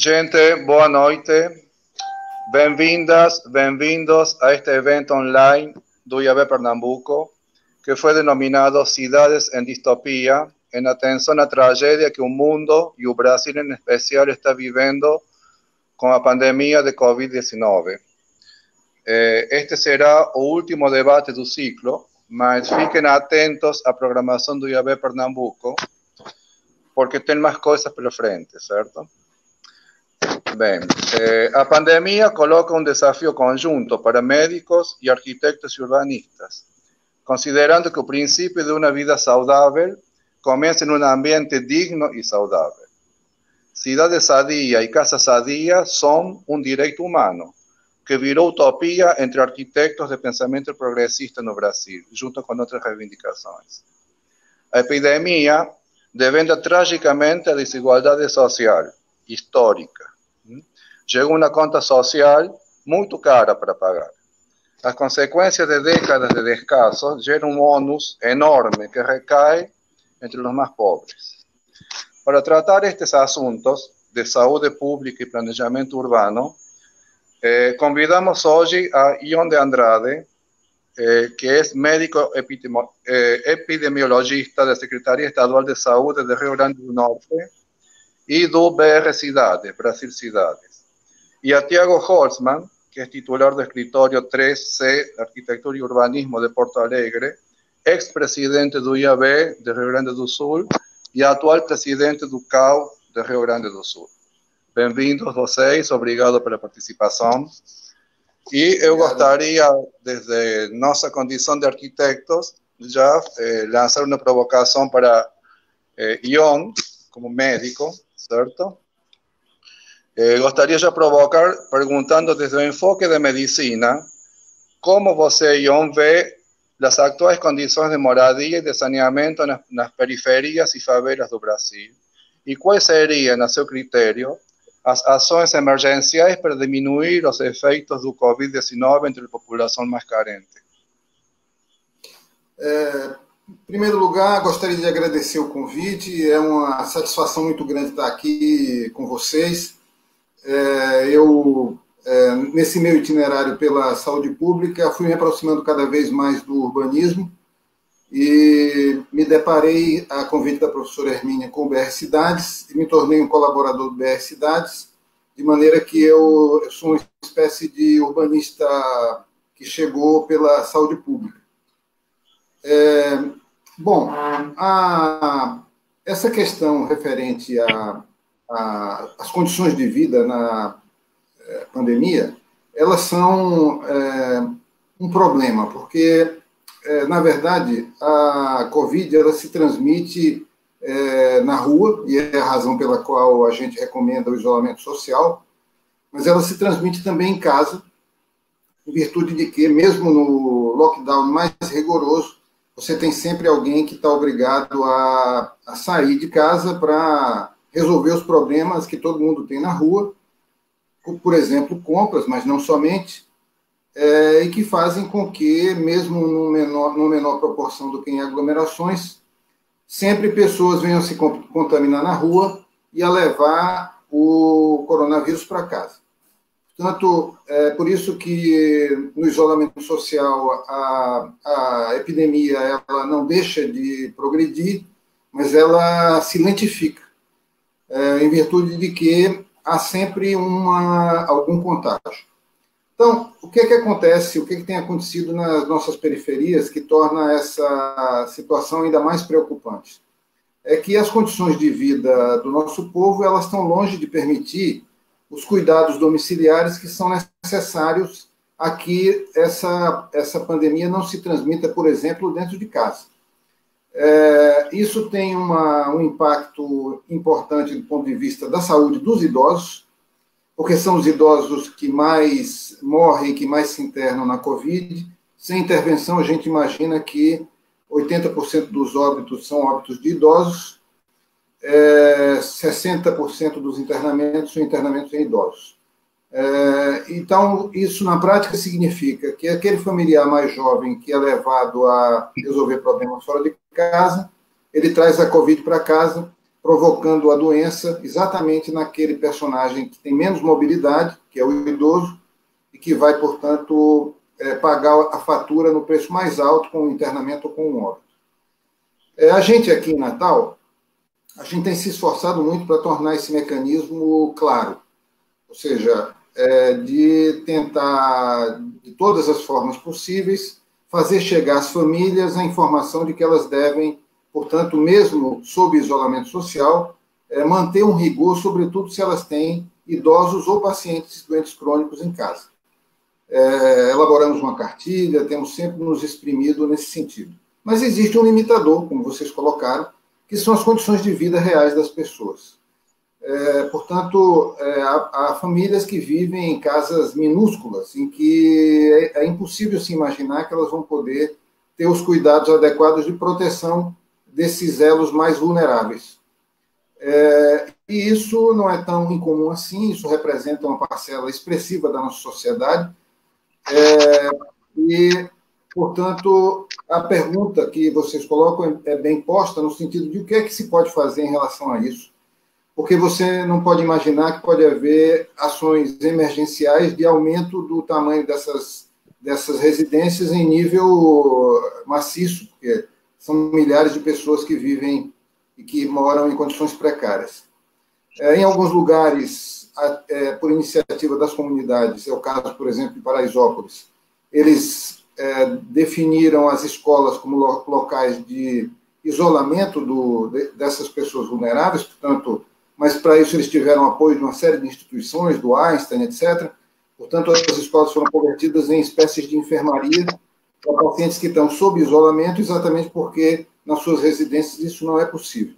Gente, boa noite. Bem-vindas, bem-vindos a este evento online do IAB Pernambuco, que foi denominado Cidades em Distopia, em atenção à tragédia que o mundo, e o Brasil em especial, está vivendo com a pandemia de Covid-19. Este será o último debate do ciclo, mas fiquem atentos à programação do IAB Pernambuco, porque tem mais coisas pela frente, certo? Bem, a pandemia coloca um desafio conjunto para médicos e arquitetos e urbanistas, considerando que o princípio de uma vida saudável começa em um ambiente digno e saudável. Cidade sadia e casa sadia são um direito humano, que virou utopia entre arquitetos de pensamento progressista no Brasil, junto com outras reivindicações. A epidemia devenda tragicamente a desigualdade social, histórica. Chegou uma conta social muito cara para pagar. As consequências de décadas de descaso geram um ônus enorme que recai entre os mais pobres. Para tratar estes assuntos de saúde pública e planejamento urbano, convidamos hoje a Ion de Andrade, que é médico epidemiologista da Secretaria Estadual de Saúde de Rio Grande do Norte e do BR Cidades, Brasil Cidades. E a Tiago Holzman, que é titular do escritório 3C Arquitetura e Urbanismo de Porto Alegre, ex-presidente do IAB de Rio Grande do Sul e atual presidente do CAU de Rio Grande do Sul. Bem-vindos vocês, obrigado pela participação. E eu gostaria, desde nossa condição de arquitetos, já lançar uma provocação para Ion, como médico, certo? Gostaria de provocar perguntando desde o enfoque de medicina, como você, Ion, vê as atuais condições de moradia e de saneamento nas periferias e favelas do Brasil, e quais seriam, a seu critério, as ações emergenciais para diminuir os efeitos do Covid-19 entre a população mais carente? Em primeiro lugar, gostaria de agradecer o convite. É uma satisfação muito grande estar aqui com vocês. Nesse meu itinerário pela saúde pública, fui me aproximando cada vez mais do urbanismo e me deparei, a convite da professora Hermínia, com o BR Cidades e me tornei um colaborador do BR Cidades, de maneira que eu sou uma espécie de urbanista que chegou pela saúde pública. Essa questão referente às condições de vida na pandemia, elas são um problema, porque, na verdade, a Covid ela se transmite na rua, e é a razão pela qual a gente recomenda o isolamento social, mas ela se transmite também em casa, em virtude de que, mesmo no lockdown mais rigoroso, você tem sempre alguém que está obrigado a sair de casa para resolver os problemas que todo mundo tem na rua, por exemplo, compras, mas não somente, e que fazem com que, mesmo numa menor proporção do que em aglomerações, sempre pessoas venham se contaminar na rua e a levar o coronavírus para casa. Portanto, é por isso que no isolamento social a epidemia ela não deixa de progredir, mas ela se lentifica, em virtude de que há sempre algum contágio. Então, o que acontece, o que tem acontecido nas nossas periferias que torna essa situação ainda mais preocupante? É que as condições de vida do nosso povo elas estão longe de permitir os cuidados domiciliares que são necessários a que essa pandemia não se transmita, por exemplo, dentro de casa. Isso tem um impacto importante do ponto de vista da saúde dos idosos, porque são os idosos que mais morrem, que mais se internam na Covid. Sem intervenção, a gente imagina que 80% dos óbitos são óbitos de idosos, 60% dos internamentos são internamentos em idosos. Então, isso na prática significa que aquele familiar mais jovem que é levado a resolver problemas fora de casa, ele traz a Covid para casa, provocando a doença exatamente naquele personagem que tem menos mobilidade, que é o idoso, e que vai, portanto, pagar a fatura no preço mais alto com o internamento ou com o óbito. A gente aqui em Natal, a gente tem se esforçado muito para tornar esse mecanismo claro, ou seja, de tentar, de todas as formas possíveis, fazer chegar às famílias a informação de que elas devem, portanto, mesmo sob isolamento social, manter um rigor, sobretudo se elas têm idosos ou pacientes doentes crônicos em casa. Elaboramos uma cartilha, temos sempre nos exprimido nesse sentido. Mas existe um limitador, como vocês colocaram, que são as condições de vida reais das pessoas. Portanto, há famílias que vivem em casas minúsculas, em que é impossível se imaginar que elas vão poder ter os cuidados adequados de proteção desses elos mais vulneráveis. E isso não é tão incomum assim, isso representa uma parcela expressiva da nossa sociedade. E, portanto, a pergunta que vocês colocam é bem posta no sentido de o que é que se pode fazer em relação a isso, porque você não pode imaginar que pode haver ações emergenciais de aumento do tamanho dessas residências em nível maciço, porque são milhares de pessoas que vivem e que moram em condições precárias. Em alguns lugares, por iniciativa das comunidades, é o caso, por exemplo, de Paraisópolis, eles definiram as escolas como locais de isolamento dessas pessoas vulneráveis, portanto, mas para isso eles tiveram apoio de uma série de instituições, do Einstein, etc. Portanto, as escolas foram convertidas em espécies de enfermaria para pacientes que estão sob isolamento, exatamente porque nas suas residências isso não é possível.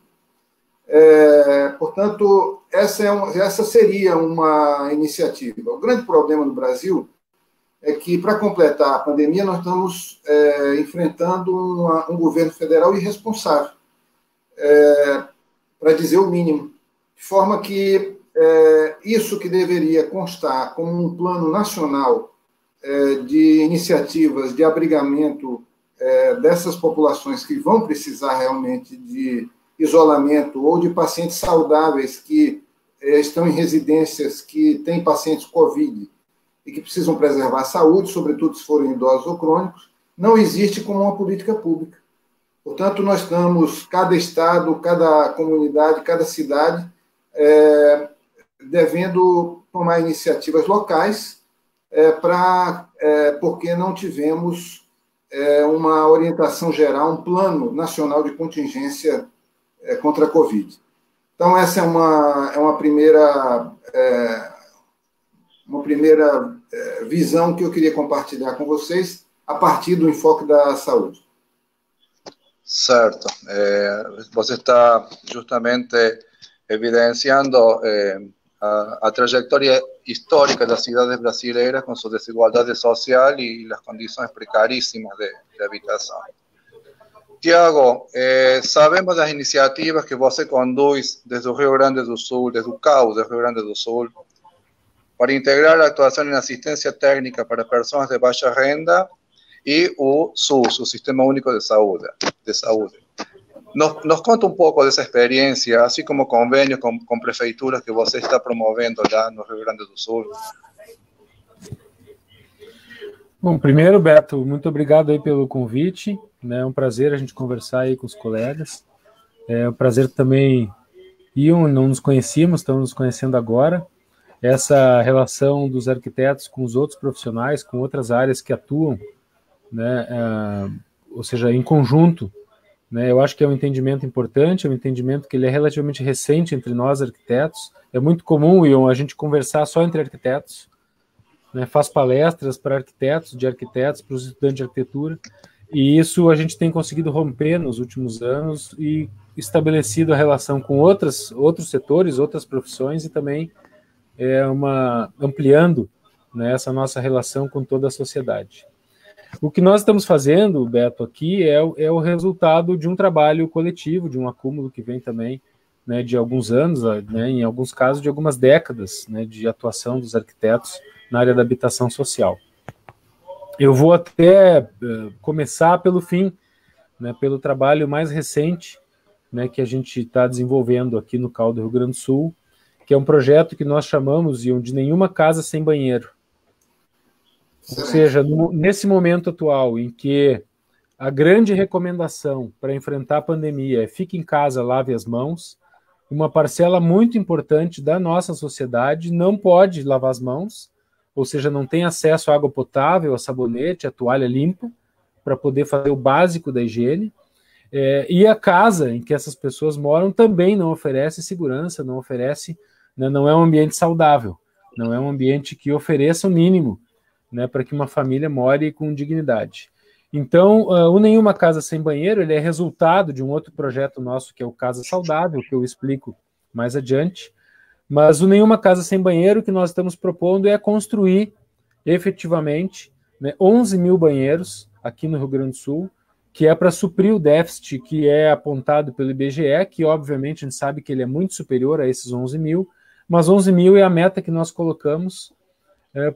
Portanto, essa seria uma iniciativa. O grande problema no Brasil é que, para completar a pandemia, nós estamos enfrentando um governo federal irresponsável, para dizer o mínimo, de forma que isso que deveria constar como um plano nacional de iniciativas de abrigamento dessas populações que vão precisar realmente de isolamento ou de pacientes saudáveis que estão em residências que têm pacientes COVID e que precisam preservar a saúde, sobretudo se forem idosos ou crônicos, não existe como uma política pública. Portanto, nós estamos, cada estado, cada comunidade, cada cidade, devendo tomar iniciativas locais, porque não tivemos uma orientação geral, um plano nacional de contingência contra a Covid. Então, essa é uma primeira visão que eu queria compartilhar com vocês a partir do enfoque da saúde. Certo. Você está justamente evidenciando a trayectoria histórica de las ciudades brasileñas con su desigualdad social y las condiciones precarísimas de habitación. Tiago, sabemos das iniciativas que você conduz desde o Rio Grande do Sul, desde o CAU do Rio Grande do Sul, para integrar a actuação em assistência técnica para pessoas de baixa renda e o SUS, o Sistema Único de Saúde. Nos conta um pouco dessa experiência, assim como convênios com prefeituras que você está promovendo lá no Rio Grande do Sul. Bom, primeiro, Beto, muito obrigado aí pelo convite, né? É um prazer a gente conversar aí com os colegas. É um prazer também, não nos conhecíamos, estamos nos conhecendo agora. Essa relação dos arquitetos com os outros profissionais, com outras áreas que atuam, né? Ou seja, em conjunto, né? Eu acho que é um entendimento importante, é um entendimento que ele é relativamente recente entre nós, arquitetos. É muito comum, Ion, a gente conversar só entre arquitetos, né? Faz palestras para arquitetos, para os estudantes de arquitetura, e isso a gente tem conseguido romper nos últimos anos e estabelecido a relação com outros setores, outras profissões, e também ampliando, né, essa nossa relação com toda a sociedade. O que nós estamos fazendo, Beto, aqui é o resultado de um trabalho coletivo, de um acúmulo que vem também, né, de alguns anos, né, em alguns casos de algumas décadas, né, de atuação dos arquitetos na área da habitação social. Eu vou até começar pelo fim, né, pelo trabalho mais recente, né, que a gente está desenvolvendo aqui no CAU do Rio Grande do Sul, que é um projeto que nós chamamos de nenhuma casa sem banheiro. Ou seja, nesse momento atual em que a grande recomendação para enfrentar a pandemia é fique em casa, lave as mãos, uma parcela muito importante da nossa sociedade não pode lavar as mãos, ou seja, não tem acesso à água potável, a sabonete, a toalha limpa, para poder fazer o básico da higiene. E a casa em que essas pessoas moram também não oferece segurança, não oferece, né, não é um ambiente saudável, não é um ambiente que ofereça o mínimo, né, para que uma família more com dignidade. Então, o Nenhuma Casa Sem Banheiro ele é resultado de um outro projeto nosso, que é o Casa Saudável, que eu explico mais adiante, mas o Nenhuma Casa Sem Banheiro que nós estamos propondo é construir, efetivamente, né, 11 mil banheiros aqui no Rio Grande do Sul, que é para suprir o déficit que é apontado pelo IBGE, que obviamente a gente sabe que ele é muito superior a esses 11 mil, mas 11 mil é a meta que nós colocamos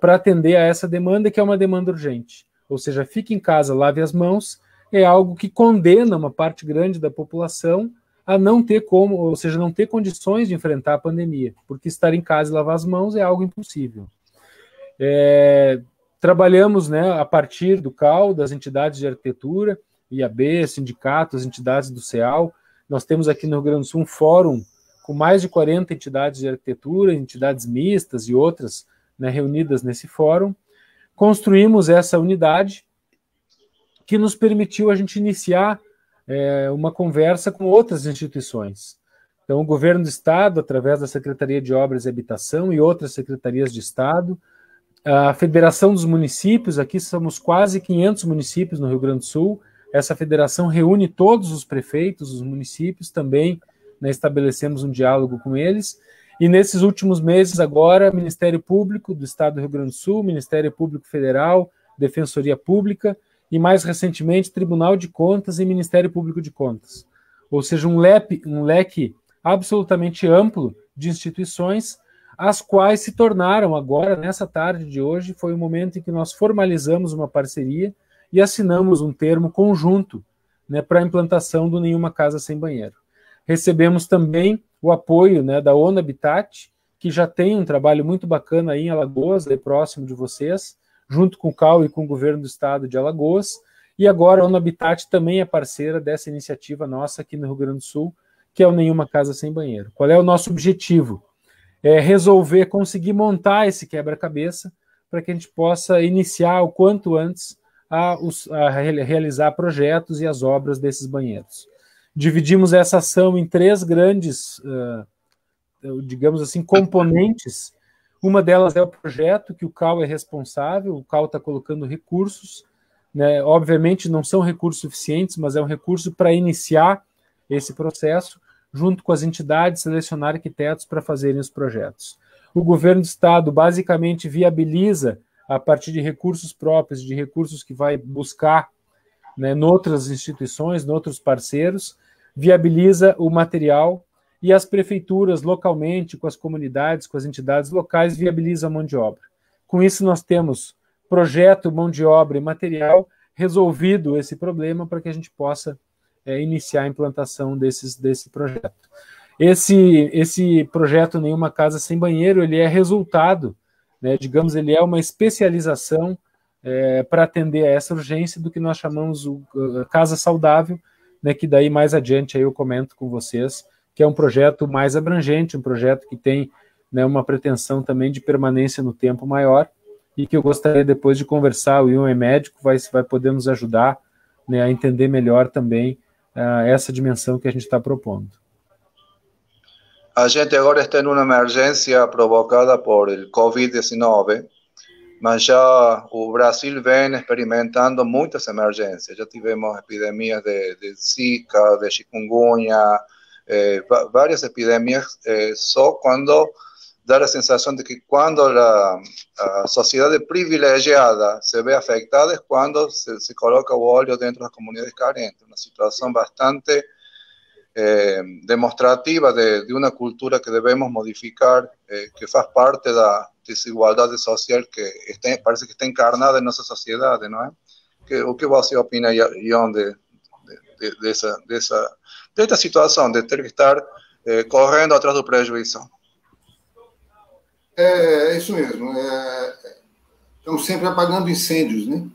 para atender a essa demanda, que é uma demanda urgente. Ou seja, fique em casa, lave as mãos, é algo que condena uma parte grande da população a não ter como, ou seja, não ter condições de enfrentar a pandemia, porque estar em casa e lavar as mãos é algo impossível. Trabalhamos, né, a partir do CAU, das entidades de arquitetura, IAB, sindicatos, entidades do CEAL. Nós temos aqui no Rio Grande do Sul um fórum com mais de 40 entidades de arquitetura, entidades mistas e outras, né, reunidas nesse fórum. Construímos essa unidade que nos permitiu a gente iniciar uma conversa com outras instituições. Então, o governo do Estado, através da Secretaria de Obras e Habitação e outras secretarias de Estado, a Federação dos Municípios, aqui somos quase 500 municípios no Rio Grande do Sul, essa federação reúne todos os prefeitos, os municípios também, né, estabelecemos um diálogo com eles, e nesses últimos meses agora, Ministério Público do Estado do Rio Grande do Sul, Ministério Público Federal, Defensoria Pública e mais recentemente Tribunal de Contas e Ministério Público de Contas. Ou seja, um leque absolutamente amplo de instituições, as quais se tornaram agora, nessa tarde de hoje, foi o momento em que nós formalizamos uma parceria e assinamos um termo conjunto, né, para a implantação do Nenhuma Casa Sem Banheiro. Recebemos também o apoio, né, da ONU Habitat, que já tem um trabalho muito bacana aí em Alagoas, aí próximo de vocês, junto com o CAU e com o governo do estado de Alagoas, e agora a ONU Habitat também é parceira dessa iniciativa nossa aqui no Rio Grande do Sul, que é o Nenhuma Casa Sem Banheiro. Qual é o nosso objetivo? É resolver, conseguir montar esse quebra-cabeça para que a gente possa iniciar o quanto antes a realizar projetos e as obras desses banheiros. Dividimos essa ação em 3 grandes, digamos assim, componentes. Uma delas é o projeto, que o CAU é responsável, o CAU está colocando recursos, né? Obviamente não são recursos suficientes, mas é um recurso para iniciar esse processo, junto com as entidades, selecionar arquitetos para fazerem os projetos. O governo do estado basicamente viabiliza, a partir de recursos próprios, de recursos que vai buscar, né, noutras instituições, noutros parceiros, viabiliza o material, e as prefeituras localmente, com as comunidades, com as entidades locais, viabilizam a mão de obra. Com isso nós temos projeto, mão de obra e material, resolvido esse problema para que a gente possa iniciar a implantação desse projeto. Esse projeto Nenhuma Casa Sem Banheiro, ele é resultado, né, digamos, ele é uma especialização para atender a essa urgência do que nós chamamos o Casa Saudável, né, que daí mais adiante aí eu comento com vocês, que é um projeto mais abrangente, um projeto que tem, né, uma pretensão também de permanência no tempo maior, e que eu gostaria depois de conversar, o Ion é médico, vai poder nos ajudar, né, a entender melhor também essa dimensão que a gente está propondo. A gente agora está em uma emergência provocada por el COVID-19, mas já o Brasil vem experimentando muitas emergências. Já tivemos epidemias de Zika, de chikungunya, várias epidemias, só quando dá a sensação de que quando a sociedade privilegiada se vê afetada é quando se coloca o olho dentro das comunidades carentes. Uma situação bastante demonstrativa de uma cultura que devemos modificar, que faz parte da desigualdade social que parece que está encarnada em nossa sociedade, não é? O que você opina, Ion, esta situação de ter que estar correndo atrás do prejuízo. É isso mesmo. Estamos sempre apagando incêndios, né?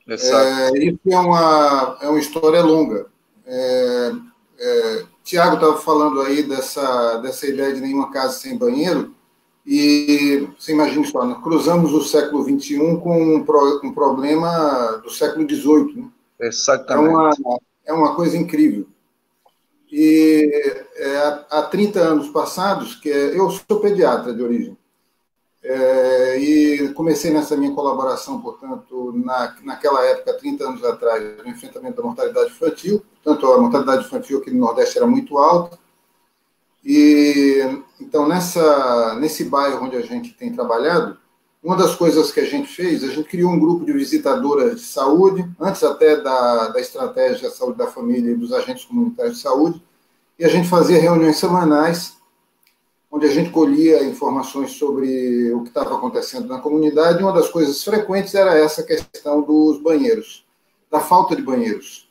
Exato. Isso é uma história longa. Tiago estava falando aí dessa ideia de nenhuma casa sem banheiro, e você imagina só, nós cruzamos o século XXI com um problema do século XVIII. Né? Exatamente. É uma coisa incrível. E há 30 anos passados, eu sou pediatra de origem, e comecei nessa minha colaboração, portanto, naquela época, 30 anos atrás, no enfrentamento da mortalidade infantil. Portanto, a mortalidade infantil aqui no Nordeste era muito alta. E, então, nesse bairro onde a gente tem trabalhado, uma das coisas que a gente fez, a gente criou um grupo de visitadoras de saúde, antes até da estratégia de saúde da família e dos agentes comunitários de saúde, e a gente fazia reuniões semanais, onde a gente colhia informações sobre o que estava acontecendo na comunidade, e uma das coisas frequentes era essa questão dos banheiros, da falta de banheiros,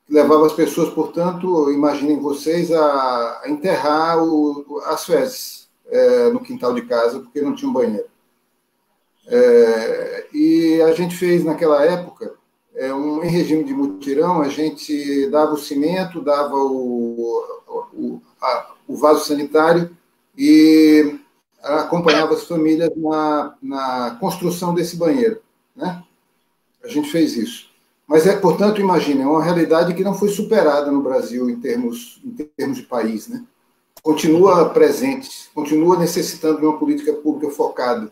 que levava as pessoas, portanto, imaginem vocês, a enterrar as fezes no quintal de casa, porque não tinha um banheiro. E a gente fez, naquela época, em regime de mutirão, a gente dava o cimento, dava o vaso sanitário, e acompanhava as famílias na construção desse banheiro. Né? A gente fez isso. Mas, portanto, imagina, é uma realidade que não foi superada no Brasil em termos de país. Né? Continua presente, continua necessitando de uma política pública focada.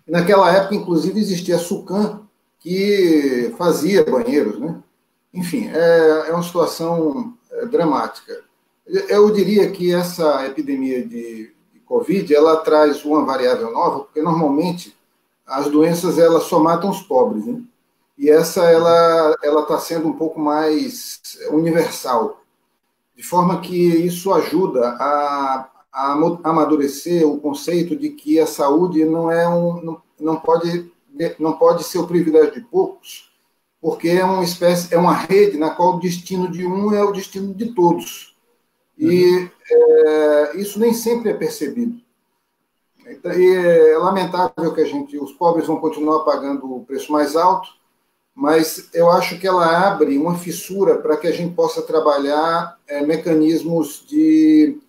E naquela época, inclusive, existia a SUCAM, que fazia banheiros. Né? Enfim, é uma situação dramática. Eu diria que essa epidemia de Covid, ela traz uma variável nova, porque normalmente as doenças elas só matam os pobres, né? E essa ela está sendo um pouco mais universal, de forma que isso ajuda a amadurecer o conceito de que a saúde não pode ser o privilégio de poucos, porque é uma rede na qual o destino de um é o destino de todos. E isso nem sempre é percebido. E é lamentável que os pobres vão continuar pagando o preço mais alto, mas eu acho que ela abre uma fissura para que a gente possa trabalhar mecanismos de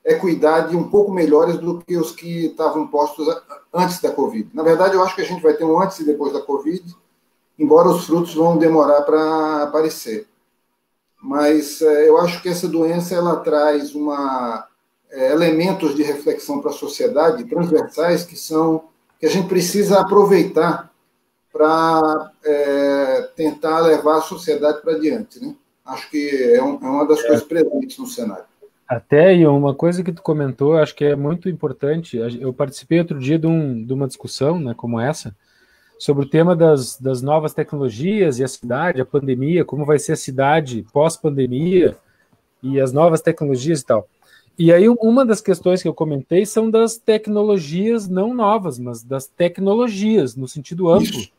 equidade um pouco melhores do que os que estavam postos antes da Covid. Na verdade, eu acho que a gente vai ter um antes e depois da Covid, embora os frutos vão demorar para aparecer. Mas eu acho que essa doença ela traz elementos de reflexão para a sociedade transversais que a gente precisa aproveitar para tentar levar a sociedade para diante. Né? Acho que é uma das coisas presentes no cenário. Até, e uma coisa que tu comentou, acho que é muito importante. Eu participei outro dia de uma discussão, né, como essa, sobre o tema das novas tecnologias e a cidade, a pandemia, como vai ser a cidade pós-pandemia e as novas tecnologias e tal. E aí uma das questões que eu comentei são das tecnologias não novas, mas das tecnologias, no sentido amplo. Isso.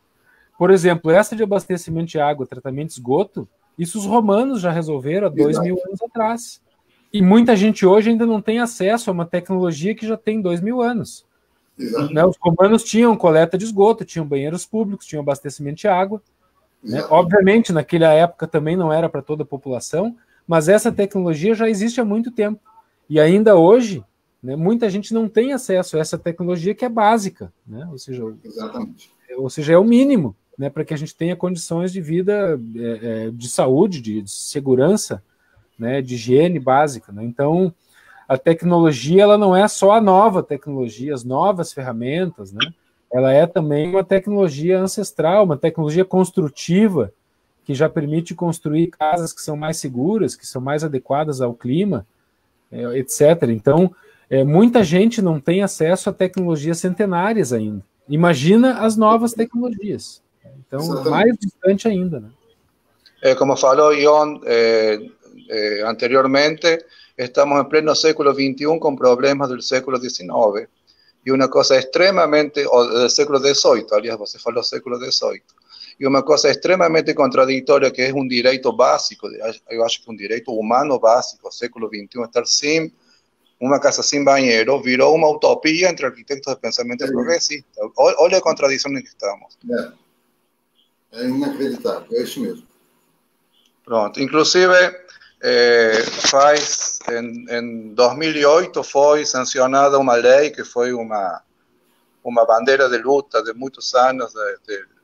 Por exemplo, essa de abastecimento de água, tratamento de esgoto, isso os romanos já resolveram há 2.000 anos atrás. E muita gente hoje ainda não tem acesso a uma tecnologia que já tem 2.000 anos. Né? Os romanos tinham coleta de esgoto, tinham banheiros públicos, tinham abastecimento de água. Né? Obviamente, naquela época também não era para toda a população, mas essa tecnologia já existe há muito tempo. E ainda hoje, né, muita gente não tem acesso a essa tecnologia que é básica. Né? Ou seja, é o mínimo, né, para que a gente tenha condições de vida, de saúde, de segurança, né, de higiene básica. Né? Então, a tecnologia ela não é só a nova tecnologia, as novas ferramentas, né? Ela é também uma tecnologia ancestral, uma tecnologia construtiva, que já permite construir casas que são mais seguras, que são mais adequadas ao clima, etc. Então, muita gente não tem acesso a tecnologias centenárias ainda. Imagina as novas tecnologias. Então, mais distante ainda. Né? Como falou Ion anteriormente, estamos en pleno século XXI con problemas del século XIX. e uma coisa extremamente, do século XVIII, aliás, você falou século XVIII, e uma coisa extremamente contraditória, que é um direito básico, eu acho que um direito humano básico, século XXI, estar sem uma casa sem banheiro, virou uma utopia entre arquitetos de pensamento progressista. Olha a contradição em que estamos. É inacreditável, é isso mesmo. Pronto, inclusive, em 2008 foi sancionada uma lei que foi uma bandeira de luta de muitos anos do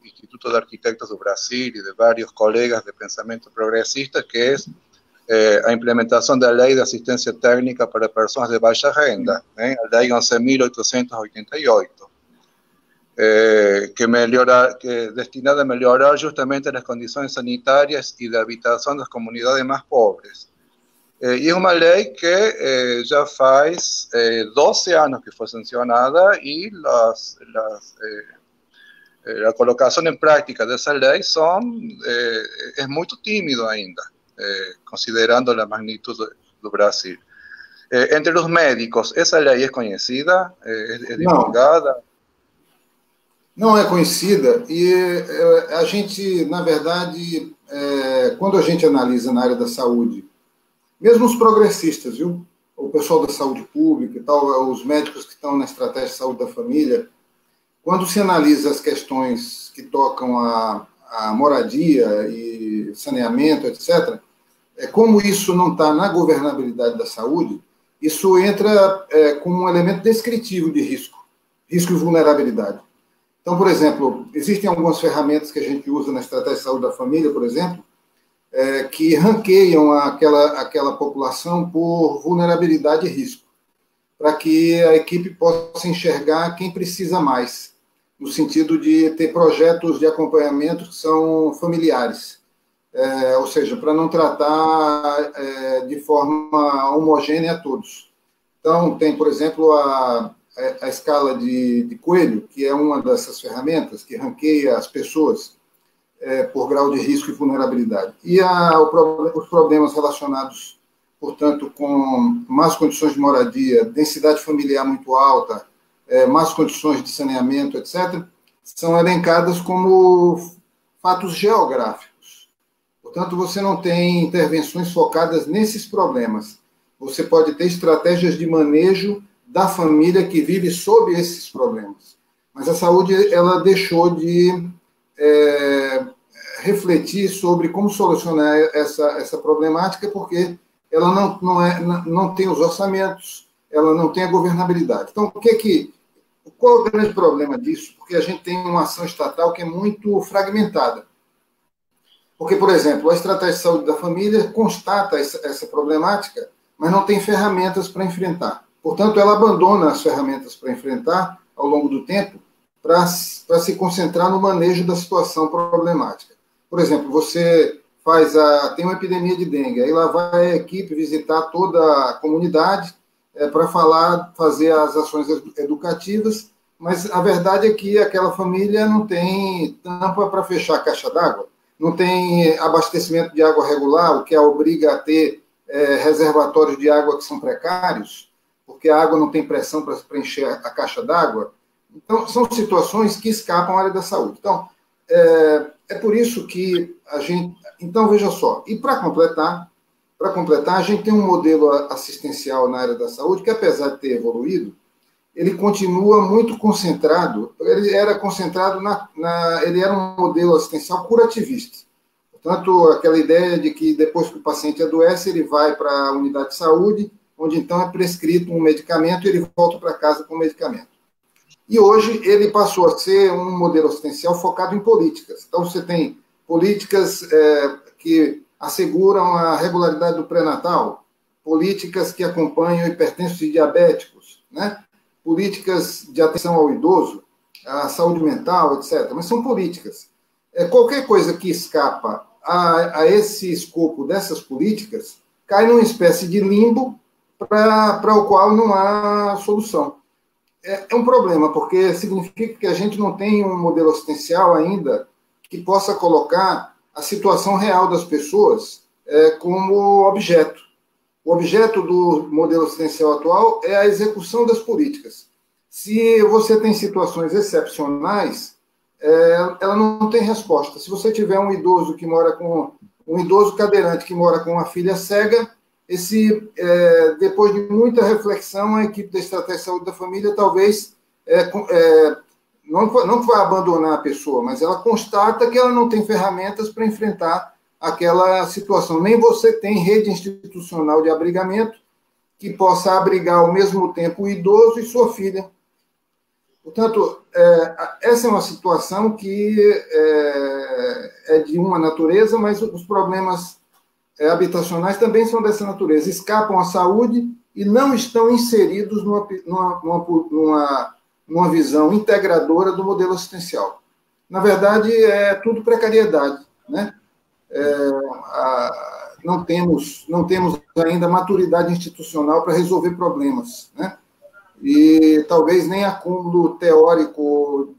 Instituto de Arquitetos do Brasil e de vários colegas de pensamento progressista, que é a implementação da Lei de Assistência Técnica para Pessoas de Baixa Renda, a Lei 11.888, que é destinada a melhorar justamente as condições sanitárias e de habitação das comunidades mais pobres. E é uma lei que já faz 12 anos que foi sancionada e a colocação em prática dessa lei é muito tímido ainda, considerando a magnitude do Brasil. Entre os médicos, essa lei é conhecida? É divulgada? Não é conhecida, e a gente, na verdade, quando a gente analisa na área da saúde, mesmo os progressistas, viu? O pessoal da saúde pública e tal, os médicos que estão na estratégia de saúde da família, quando se analisa as questões que tocam a moradia e saneamento, etc., como isso não está na governabilidade da saúde, isso entra como um elemento descritivo de risco e vulnerabilidade. Então, por exemplo, existem algumas ferramentas que a gente usa na estratégia de saúde da família, por exemplo, que ranqueiam aquela população por vulnerabilidade e risco, para que a equipe possa enxergar quem precisa mais, no sentido de ter projetos de acompanhamento que são familiares, ou seja, para não tratar de forma homogênea a todos. Então, tem, por exemplo, a escala de Coelho, que é uma dessas ferramentas que ranqueia as pessoas por grau de risco e vulnerabilidade. E os problemas relacionados, portanto, com más condições de moradia, densidade familiar muito alta, más condições de saneamento, etc., são elencadas como fatos geográficos. Portanto, você não tem intervenções focadas nesses problemas. Você pode ter estratégias de manejo da família que vive sob esses problemas. Mas a saúde, ela deixou de refletir sobre como solucionar essa problemática, porque ela não tem os orçamentos, ela não tem a governabilidade. Então, qual é o grande problema disso? Porque a gente tem uma ação estatal que é muito fragmentada. Porque, por exemplo, a estratégia de saúde da família constata essa problemática, mas não tem ferramentas para enfrentar. Portanto, ela abandona as ferramentas para enfrentar ao longo do tempo para se concentrar no manejo da situação problemática. Por exemplo, você tem uma epidemia de dengue, aí lá vai a equipe visitar toda a comunidade para fazer as ações educativas, mas a verdade é que aquela família não tem tampa para fechar a caixa d'água, não tem abastecimento de água regular, o que a obriga a ter reservatórios de água que são precários, porque a água não tem pressão para preencher a caixa d'água. Então, são situações que escapam à área da saúde. Então, é por isso que a gente... Então, veja só, e para completar, a gente tem um modelo assistencial na área da saúde que, apesar de ter evoluído, ele continua muito concentrado, ele era concentrado ele era um modelo assistencial curativista. Portanto, aquela ideia de que depois que o paciente adoece, ele vai para a unidade de saúde, onde então é prescrito um medicamento e ele volta para casa com o medicamento. E hoje ele passou a ser um modelo assistencial focado em políticas. Então, você tem políticas que asseguram a regularidade do pré-natal, políticas que acompanham hipertensos e diabéticos, né? Políticas de atenção ao idoso, a saúde mental, etc. Mas são políticas. Qualquer coisa que escapa a esse escopo dessas políticas cai numa espécie de limbo para o qual não há solução. É um problema, porque significa que a gente não tem um modelo assistencial ainda que possa colocar a situação real das pessoas como objeto. O objeto do modelo assistencial atual é a execução das políticas. Se você tem situações excepcionais, ela não tem resposta. Se você tiver um idoso um idoso cadeirante que mora com uma filha cega, depois de muita reflexão, a equipe da Estratégia de Saúde da Família talvez não vai abandonar a pessoa, mas ela constata que ela não tem ferramentas para enfrentar aquela situação. Nem você tem rede institucional de abrigamento que possa abrigar ao mesmo tempo o idoso e sua filha. Portanto, essa é uma situação que é de uma natureza, mas os problemas habitacionais também são dessa natureza. Escapam à saúde e não estão inseridos numa visão integradora do modelo assistencial. Na verdade, é tudo precariedade, né? Não temos ainda maturidade institucional para resolver problemas, né? E talvez nem acúmulo teórico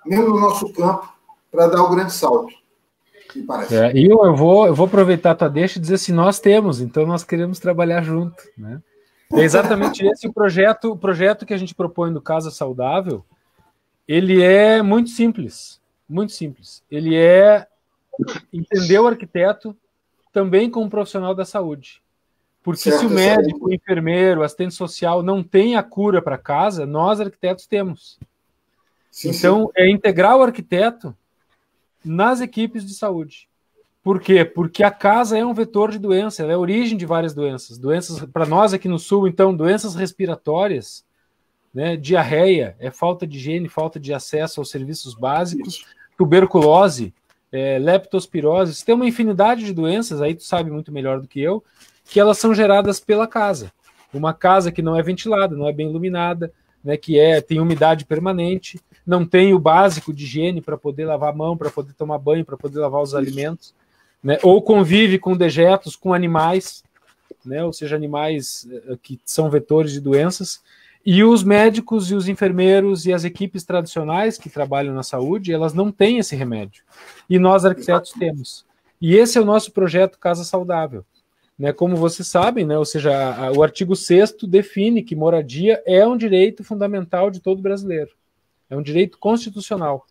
mesmo no nosso campo, para dar o grande salto, me parece. E eu vou aproveitar a tua deixa e dizer assim, nós temos, então nós queremos trabalhar junto, né? É exatamente esse o projeto que a gente propõe do Casa Saudável. Ele é muito simples, muito simples. Ele é entender o arquiteto também como profissional da saúde. Porque se o médico, o enfermeiro, o assistente social não tem a cura para casa, nós arquitetos temos. Sim, então, é integrar o arquiteto nas equipes de saúde. Por quê? Porque a casa é um vetor de doença, ela é a origem de várias doenças. Doenças, para nós aqui no Sul, então, doenças respiratórias, né, diarreia, falta de higiene, falta de acesso aos serviços básicos, tuberculose, leptospirose, tem uma infinidade de doenças, aí tu sabe muito melhor do que eu, que elas são geradas pela casa. Uma casa que não é ventilada, não é bem iluminada, né, que tem umidade permanente, não tem o básico de higiene para poder lavar a mão, para poder tomar banho, para poder lavar os alimentos, né, ou convive com dejetos, com animais, né, ou seja, animais que são vetores de doenças, e os médicos e os enfermeiros e as equipes tradicionais que trabalham na saúde, elas não têm esse remédio. E nós, arquitetos, temos. E esse é o nosso projeto Casa Saudável. Né, como vocês sabem, né, ou seja, o artigo 6º define que moradia é um direito fundamental de todo brasileiro. É um direito constitucional.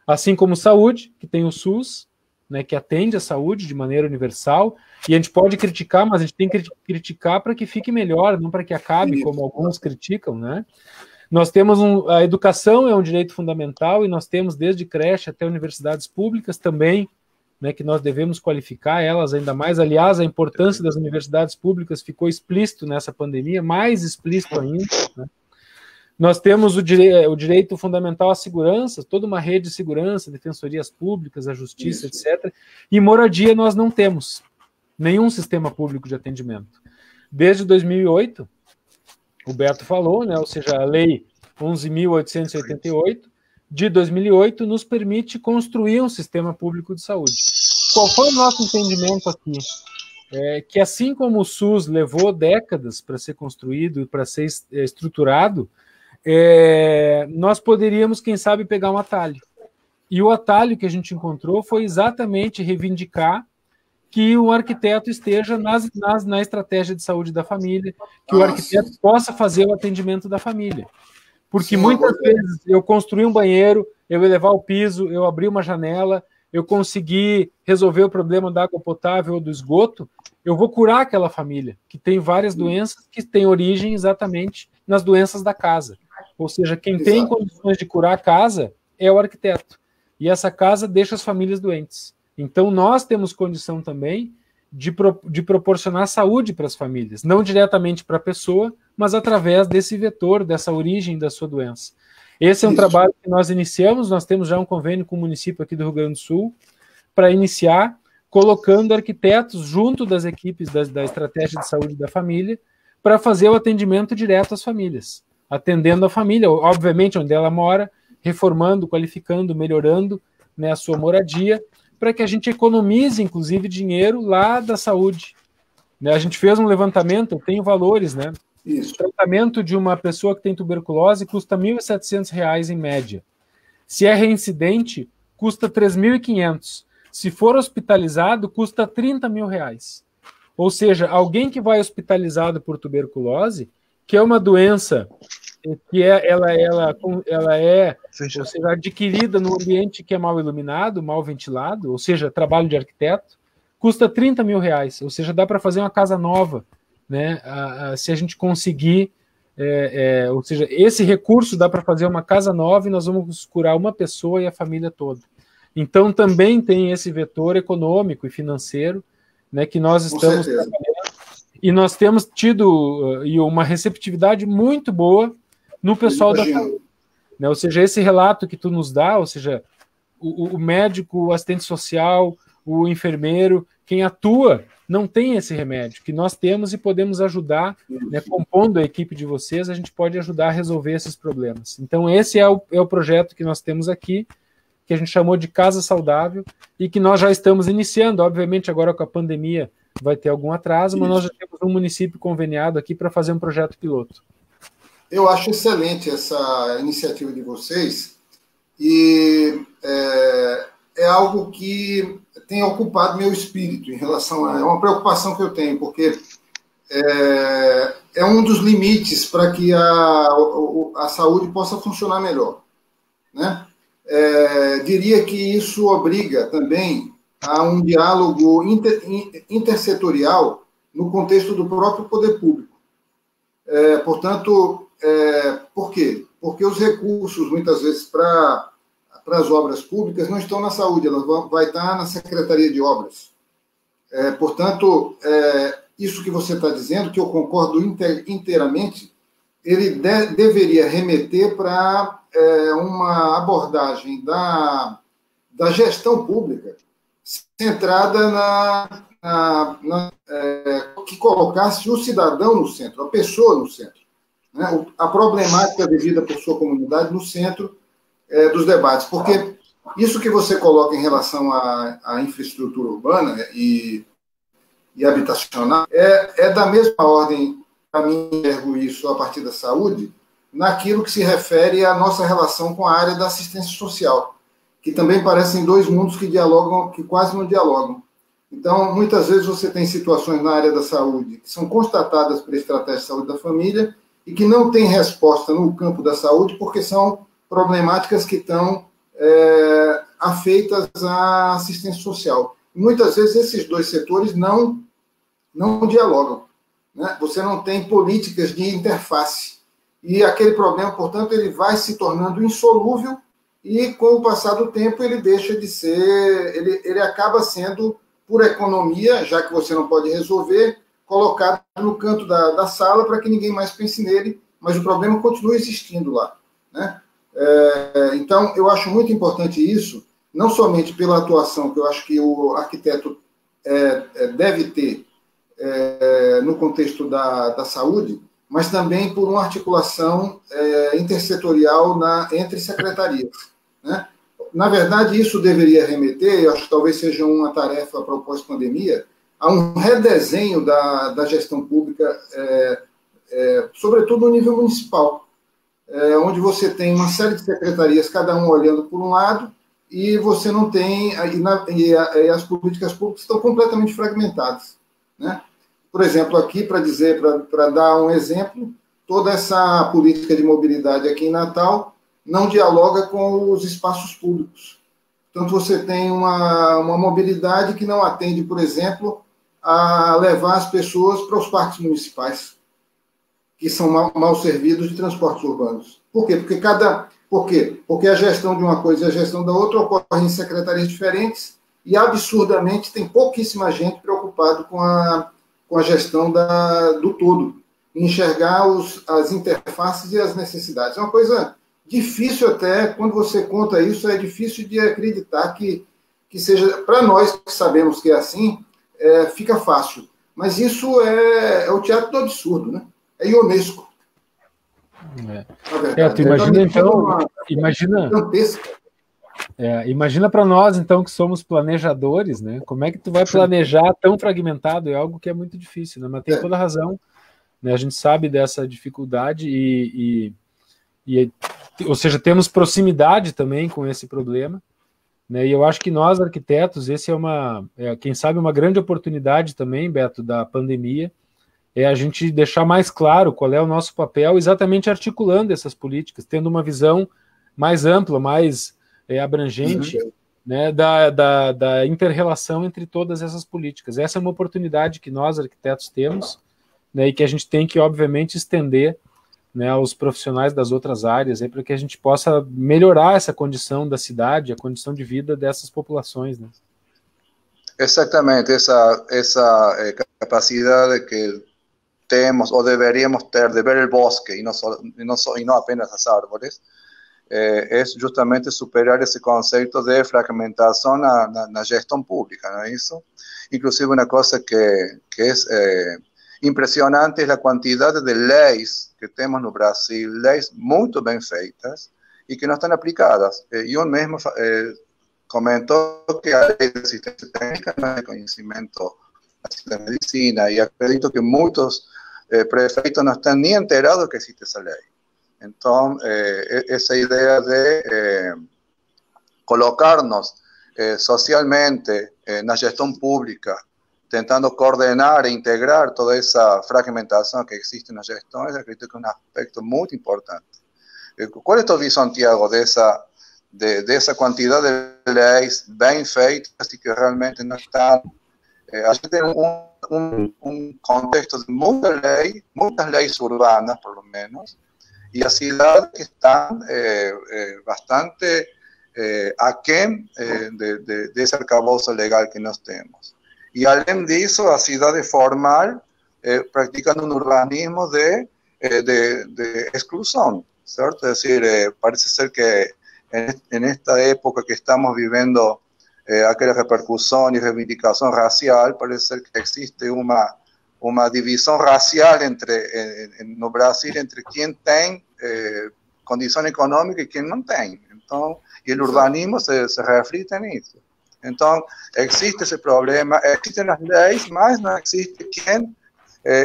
Assim como saúde, que tem o SUS, né, que atende a saúde de maneira universal, e a gente pode criticar, mas a gente tem que criticar para que fique melhor, não para que acabe, como alguns criticam, né? Nós temos a educação é um direito fundamental, e nós temos desde creche até universidades públicas também, né, que nós devemos qualificar elas ainda mais. Aliás, a importância das universidades públicas ficou explícito nessa pandemia, mais explícito ainda, né? Nós temos o direito fundamental à segurança, toda uma rede de segurança, defensorias públicas, a justiça, etc. E moradia nós não temos nenhum sistema público de atendimento. Desde 2008, o Beto falou, né, ou seja, a Lei 11.888, de 2008, nos permite construir um sistema público de saúde. Qual foi o nosso entendimento aqui? Que assim como o SUS levou décadas para ser construído, para ser estruturado, nós poderíamos, quem sabe, pegar um atalho. E o atalho que a gente encontrou foi exatamente reivindicar que o arquiteto esteja na estratégia de saúde da família, que o arquiteto possa fazer o atendimento da família. Porque muitas vezes eu construí um banheiro, eu elevar o piso, eu abri uma janela, eu consegui resolver o problema da água potável ou do esgoto, eu vou curar aquela família, que tem várias doenças que têm origem exatamente nas doenças da casa. Ou seja, quem tem condições de curar a casa é o arquiteto. E essa casa deixa as famílias doentes. Então, nós temos condição também de proporcionar saúde para as famílias, não diretamente para a pessoa, mas através desse vetor, dessa origem da sua doença. Esse é um trabalho que nós iniciamos, nós temos já um convênio com o município aqui do Rio Grande do Sul, para iniciar, colocando arquitetos junto das equipes da estratégia de saúde da família, para fazer o atendimento direto às famílias, atendendo a família, obviamente, onde ela mora, reformando, qualificando, melhorando, né, a sua moradia, para que a gente economize, inclusive, dinheiro lá da saúde. Né, a gente fez um levantamento, eu tenho valores, né? Isso. O tratamento de uma pessoa que tem tuberculose custa R$ 1.700 em média. Se é reincidente, custa R$ 3.500. Se for hospitalizado, custa R$ 30 mil. Ou seja, alguém que vai hospitalizado por tuberculose, que é uma doença que ela é, ou seja, adquirida no ambiente que é mal iluminado, mal ventilado, ou seja, trabalho de arquiteto, custa R$30 mil, ou seja, dá para fazer uma casa nova, né? Se a gente conseguir, ou seja, esse recurso dá para fazer uma casa nova e nós vamos curar uma pessoa e a família toda. Então também tem esse vetor econômico e financeiro, né, que nós estamos trabalhando, e nós temos tido uma receptividade muito boa no pessoal da saúde, né? Ou seja, esse relato que tu nos dá, ou seja, o médico, o assistente social, o enfermeiro, quem atua, não tem esse remédio, que nós temos e podemos ajudar, né, compondo a equipe de vocês, a gente pode ajudar a resolver esses problemas. Então esse é o projeto que nós temos aqui, que a gente chamou de Casa Saudável, e que nós já estamos iniciando. Obviamente agora com a pandemia vai ter algum atraso, mas nós já temos um município conveniado aqui para fazer um projeto piloto. Eu acho excelente essa iniciativa de vocês, e é algo que tem ocupado meu espírito em relação a... É uma preocupação que eu tenho, porque é um dos limites para que a saúde possa funcionar melhor, né? Diria que isso obriga também a um diálogo intersetorial no contexto do próprio poder público. Portanto, por quê? Porque os recursos, muitas vezes, para as obras públicas não estão na saúde, elas vão estar na Secretaria de Obras. Portanto, isso que você está dizendo, que eu concordo inteiramente, ele deveria remeter para uma abordagem da gestão pública centrada que colocasse o cidadão no centro, a pessoa no centro, né? A problemática vivida por sua comunidade no centro dos debates, porque isso que você coloca em relação à infraestrutura urbana e habitacional é da mesma ordem. Para mim, enxergo isso a partir da saúde, naquilo que se refere à nossa relação com a área da assistência social, que também parecem dois mundos que dialogam, que quase não dialogam. Então, muitas vezes você tem situações na área da saúde que são constatadas pela estratégia de saúde da família e que não tem resposta no campo da saúde porque são problemáticas que estão afeitas à assistência social. E muitas vezes esses dois setores não dialogam, né? Você não tem políticas de interface. E aquele problema, portanto, ele vai se tornando insolúvel e, com o passar do tempo, ele deixa de ser... Ele acaba sendo, por economia, já que você não pode resolver, colocado no canto da sala para que ninguém mais pense nele, mas o problema continua existindo lá, né? Então, eu acho muito importante isso, não somente pela atuação que eu acho que o arquiteto deve ter no contexto da saúde, mas também por uma articulação intersetorial entre secretarias, né? Na verdade, isso deveria remeter, eu acho que talvez seja uma tarefa para o pós-pandemia, a um redesenho da gestão pública, sobretudo no nível municipal, onde você tem uma série de secretarias, cada um olhando por um lado, e você não tem... E as políticas públicas estão completamente fragmentadas, né? Por exemplo, aqui, para dar um exemplo, toda essa política de mobilidade aqui em Natal não dialoga com os espaços públicos. Portanto, você tem uma mobilidade que não atende, por exemplo, a levar as pessoas para os parques municipais, que são mal servidos de transportes urbanos. Por quê? Porque a gestão de uma coisa e a gestão da outra ocorrem em secretarias diferentes e, absurdamente, tem pouquíssima gente preocupada com a gestão do todo, enxergar as interfaces e as necessidades. É uma coisa difícil até, quando você conta isso, é difícil de acreditar que seja, para nós que sabemos que é assim, fica fácil. Mas isso é o teatro do absurdo, né? É ionesco. Tu imagina, então, imagina para nós, então, que somos planejadores, né? Como é que tu vai planejar tão fragmentado? É algo que é muito difícil, né? Mas tem toda a razão, né? A gente sabe dessa dificuldade ou seja, temos proximidade também com esse problema, né? E eu acho que nós, arquitetos, esse quem sabe, uma grande oportunidade também, Beto, da pandemia, é a gente deixar mais claro qual é o nosso papel, exatamente articulando essas políticas, tendo uma visão mais ampla, mais abrangente, né, da inter-relação entre todas essas políticas. Essa é uma oportunidade que nós, arquitetos, temos, né, e que a gente tem que, obviamente, estender, né, aos profissionais das outras áreas, para que a gente possa melhorar essa condição da cidade, a condição de vida dessas populações, né? Exatamente, essa capacidade que temos ou deveríamos ter de ver el bosque y no apenas las árboles, es justamente superar ese concepto de fragmentación na gestão pública, ¿no es eso? Inclusive una cosa que es impressionante es la cantidad de leis que temos no Brasil, leis muito bem feitas y que no están aplicadas. Yo mismo comentó que a lei de asistencia técnica no es de conocimiento de medicina, y acredito que muchos prefeitos no están ni enterados que existe esa ley. Entonces, esa idea de colocarnos socialmente en la gestión pública, tentando coordenar e integrar toda esa fragmentación que existe en la gestión, acredito que es un aspecto muy importante. ¿Cuál es tu visión, Tiago, de esa cantidad de leyes bien feitas y que realmente no están? A gente tem um contexto de muitas leis urbanas, por lo menos, e as cidades que estão bastante aquém desse arcabouço legal que nós temos. E, além disso, a cidade formal praticando um urbanismo de exclusão, certo? É decir, parece ser que nesta época que estamos vivendo aquella repercusión y reivindicación racial, parece ser que existe una división racial en Brasil entre quien tiene condición económica y quien no tiene. Entonces, y el urbanismo se refleja en eso. Entonces, existe ese problema, existen las leyes, mas no existe quien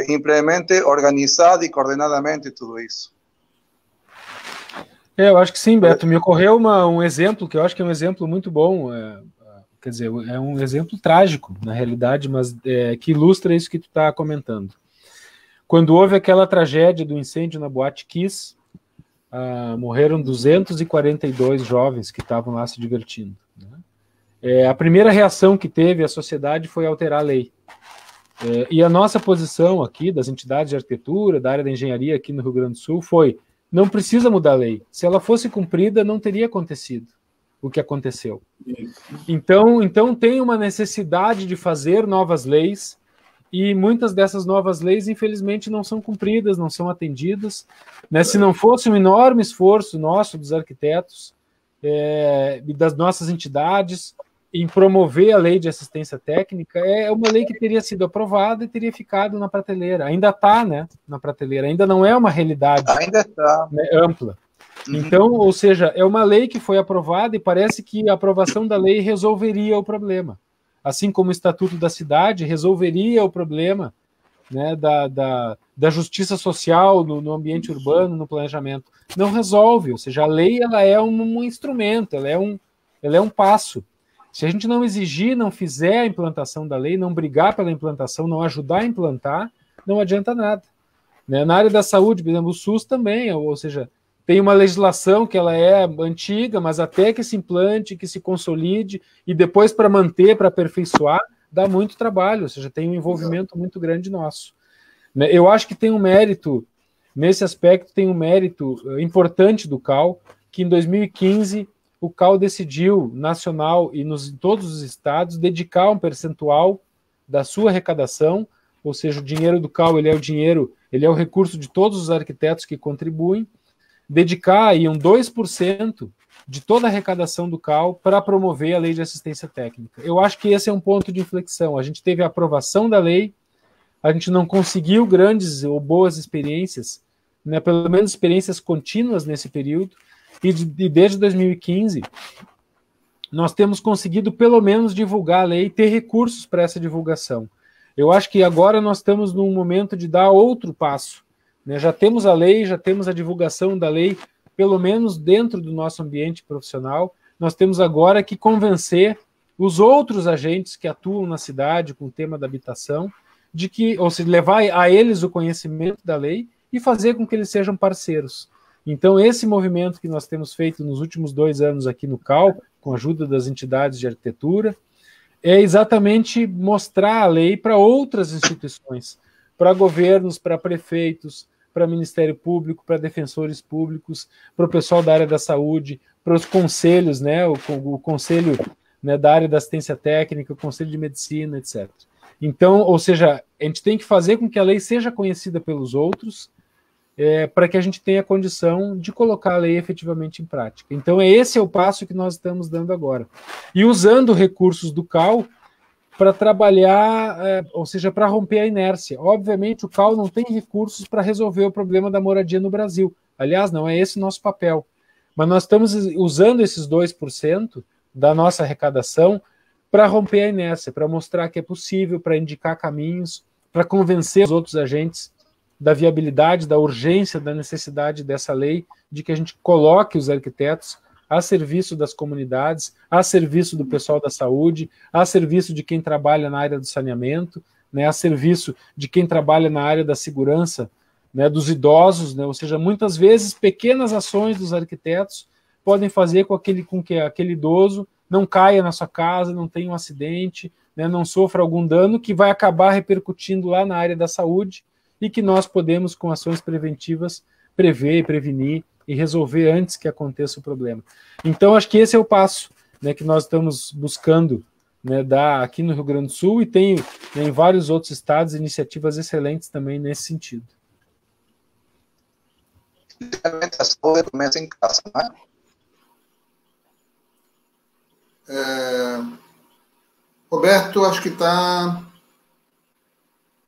implemente organizado y coordenadamente tudo isso. Eu acho que sim, Beto. Me ocorreu um exemplo que eu acho que é um exemplo muito bom. Quer dizer, é um exemplo trágico, na realidade, mas que ilustra isso que tu está comentando. Quando houve aquela tragédia do incêndio na Boate Kiss, morreram 242 jovens que estavam lá se divertindo, né? A primeira reação que teve a sociedade foi alterar a lei. E a nossa posição aqui, das entidades de arquitetura, da área da engenharia aqui no Rio Grande do Sul, foi: não precisa mudar a lei. Se ela fosse cumprida, não teria acontecido o que aconteceu. Então tem uma necessidade de fazer novas leis, e muitas dessas novas leis, infelizmente, não são cumpridas, não são atendidas, né? Se não fosse um enorme esforço nosso, dos arquitetos, e das nossas entidades, em promover a lei de assistência técnica, é uma lei que teria sido aprovada e teria ficado na prateleira. Ainda está, né, na prateleira, ainda não é uma realidade né, ampla. Então, ou seja, é uma lei que foi aprovada e parece que a aprovação da lei resolveria o problema. Assim como o Estatuto da Cidade resolveria o problema, né, da justiça social no ambiente urbano, no planejamento. Não resolve, ou seja, a lei ela é um instrumento, ela é um passo. Se a gente não exigir, não fizer a implantação da lei, não brigar pela implantação, não ajudar a implantar, não adianta nada. Né? Na área da saúde, por exemplo, o SUS também, ou seja, tem uma legislação que ela é antiga, mas até que se implante, que se consolide, e depois para manter, para aperfeiçoar, dá muito trabalho, ou seja, tem um envolvimento muito grande nosso. Eu acho que tem um mérito, nesse aspecto, tem um mérito importante do CAL, que em 2015 o CAL decidiu, nacional e em todos os estados, dedicar um percentual da sua arrecadação, ou seja, o dinheiro do CAL ele é o recurso de todos os arquitetos que contribuem, dedicar aí 2% de toda a arrecadação do CAL para promover a lei de assistência técnica. Eu acho que esse é um ponto de inflexão. A gente teve a aprovação da lei, a gente não conseguiu grandes ou boas experiências, né, pelo menos experiências contínuas nesse período, e desde 2015 nós temos conseguido pelo menos divulgar a lei e ter recursos para essa divulgação. Eu acho que agora nós estamos num momento de dar outro passo. Né? Já temos a lei, já temos a divulgação da lei, pelo menos dentro do nosso ambiente profissional. Nós temos agora que convencer os outros agentes que atuam na cidade com o tema da habitação de que, ou seja, levar a eles o conhecimento da lei e fazer com que eles sejam parceiros. Então, esse movimento que nós temos feito nos últimos 2 anos aqui no CAL, com a ajuda das entidades de arquitetura, é exatamente mostrar a lei para outras instituições, para governos, para prefeitos, para Ministério Público, para defensores públicos, para o pessoal da área da saúde, para os conselhos, né, o conselho, né, da área da assistência técnica, o conselho de medicina, etc. Então, ou seja, a gente tem que fazer com que a lei seja conhecida pelos outros, para que a gente tenha condição de colocar a lei efetivamente em prática. Então, esse é o passo que nós estamos dando agora. E usando recursos do CAL para trabalhar, ou seja, para romper a inércia. Obviamente, o CAL não tem recursos para resolver o problema da moradia no Brasil. Aliás, não é esse o nosso papel. Mas nós estamos usando esses 2% da nossa arrecadação para romper a inércia, para mostrar que é possível, para indicar caminhos, para convencer os outros agentes da viabilidade, da urgência, da necessidade dessa lei, de que a gente coloque os arquitetos a serviço das comunidades, a serviço do pessoal da saúde, a serviço de quem trabalha na área do saneamento, né, a serviço de quem trabalha na área da segurança, né, dos idosos, né, ou seja, muitas vezes pequenas ações dos arquitetos podem fazer com que aquele idoso não caia na sua casa, não tenha um acidente, né, não sofra algum dano que vai acabar repercutindo lá na área da saúde, e que nós podemos, com ações preventivas, prever e prevenir e resolver antes que aconteça o problema. Então, acho que esse é o passo, né, que nós estamos buscando, né, dar aqui no Rio Grande do Sul, e tem, né, em vários outros estados iniciativas excelentes também nesse sentido. A saúde começa em casa, né? Roberto, acho que está...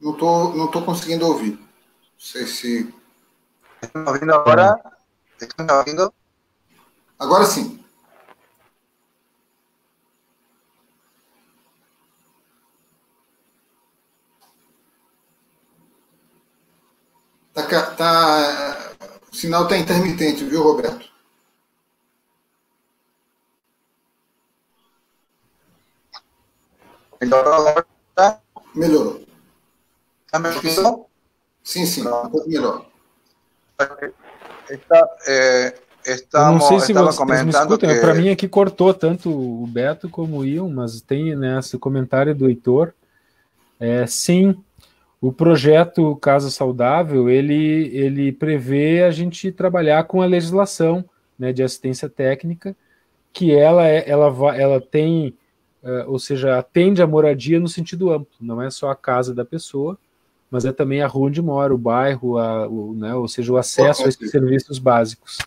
Não tô conseguindo ouvir. Não sei se... Estão me ouvindo agora? Estão me ouvindo? Agora sim. O sinal está intermitente, viu, Roberto? Melhorou agora? Melhorou. Está me ouvindo? Sim, um pouco melhor. Eu não sei se vocês comentando me escutam, que... para mim aqui cortou tanto o Beto como o Ion, mas tem, né, esse comentário do Heitor. Sim, o projeto Casa Saudável, ele prevê a gente trabalhar com a legislação, né, de assistência técnica, que ela tem, ou seja, atende a moradia no sentido amplo, não é só a casa da pessoa, mas é também a rua onde mora, o bairro, né, ou seja, o acesso a esses serviços básicos.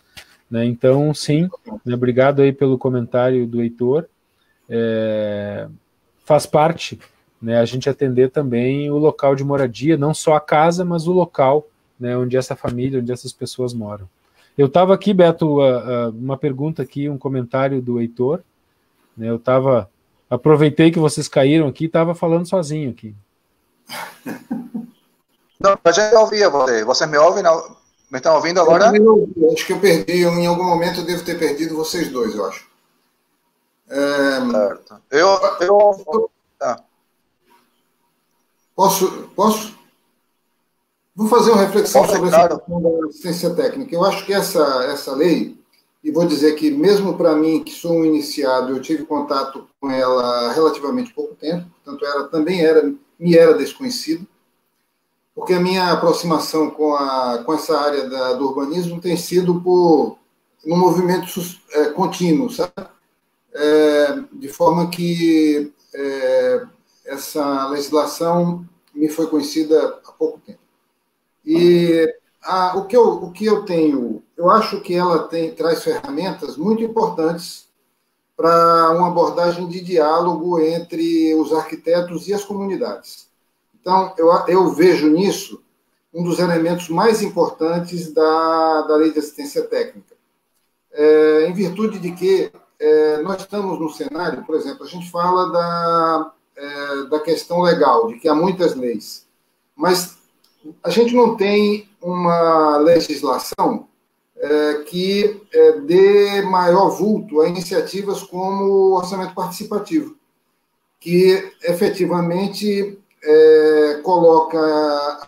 Né? Então, sim, né, obrigado aí pelo comentário do Heitor. Faz parte, né, a gente atender também o local de moradia, não só a casa, mas o local, né, onde essa família, onde essas pessoas moram. Eu estava aqui, Beto, uma pergunta aqui, um comentário do Heitor. Né, aproveitei que vocês caíram aqui e estava falando sozinho aqui. Não, a gente ouvia você. Vocês me ouvem? Não? Me estão ouvindo agora? Eu acho que eu perdi. Em algum momento eu devo ter perdido vocês dois, eu acho. Certo. Posso? Vou fazer uma reflexão sobre essa questão da assistência técnica. Eu acho que essa lei, e vou dizer que mesmo para mim, que sou um iniciado, eu tive contato com ela há relativamente pouco tempo, portanto, ela também me era desconhecida, porque a minha aproximação com essa área do urbanismo tem sido num movimento contínuo, sabe? De forma que essa legislação me foi conhecida há pouco tempo. E o que eu tenho, eu acho que ela traz ferramentas muito importantes para uma abordagem de diálogo entre os arquitetos e as comunidades. Então, eu vejo nisso um dos elementos mais importantes da lei de assistência técnica. Em virtude de que nós estamos num cenário, por exemplo, a gente fala da questão legal, de que há muitas leis, mas a gente não tem uma legislação que dê maior vulto a iniciativas como o orçamento participativo, que efetivamente coloca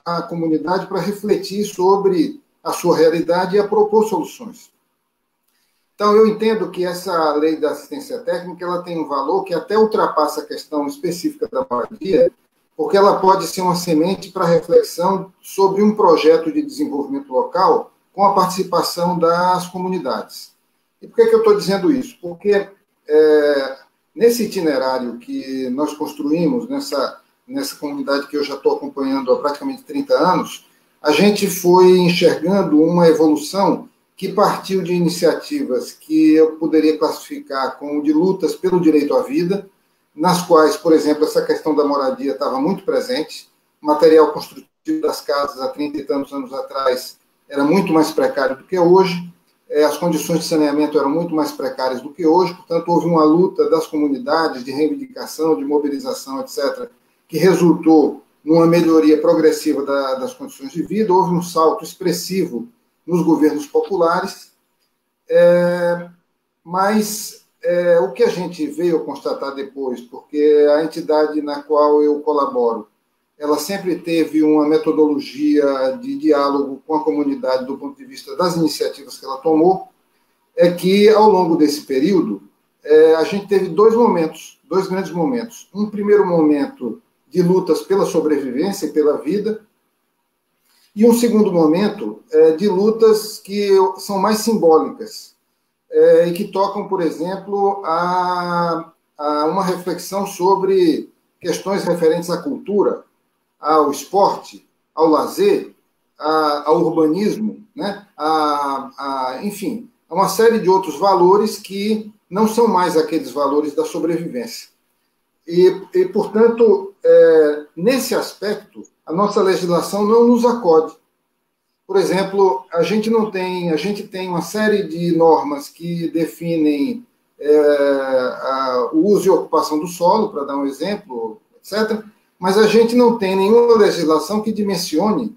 a comunidade para refletir sobre a sua realidade e a propor soluções. Então, eu entendo que essa lei da assistência técnica ela tem um valor que até ultrapassa a questão específica da moradia, porque ela pode ser uma semente para reflexão sobre um projeto de desenvolvimento local com a participação das comunidades. E por que eu estou dizendo isso? Porque nesse itinerário que nós construímos, nessa comunidade que eu já estou acompanhando há praticamente 30 anos, a gente foi enxergando uma evolução que partiu de iniciativas que eu poderia classificar como de lutas pelo direito à vida, nas quais, por exemplo, essa questão da moradia estava muito presente, o material construtivo das casas há 30 e tantos anos atrás era muito mais precário do que hoje, as condições de saneamento eram muito mais precárias do que hoje, portanto, houve uma luta das comunidades de reivindicação, de mobilização, etc., que resultou numa melhoria progressiva das condições de vida, houve um salto expressivo nos governos populares, mas o que a gente veio constatar depois, porque a entidade na qual eu colaboro, ela sempre teve uma metodologia de diálogo com a comunidade do ponto de vista das iniciativas que ela tomou, é que, ao longo desse período, a gente teve dois grandes momentos. Um primeiro momento de lutas pela sobrevivência e pela vida, e um segundo momento de lutas que são mais simbólicas e que tocam, por exemplo, a uma reflexão sobre questões referentes à cultura, ao esporte, ao lazer, ao urbanismo, né? Enfim, a uma série de outros valores que não são mais aqueles valores da sobrevivência. E portanto, nesse aspecto, a nossa legislação não nos acode. Por exemplo, a gente tem uma série de normas que definem o uso e ocupação do solo, para dar um exemplo, etc., mas a gente não tem nenhuma legislação que dimensione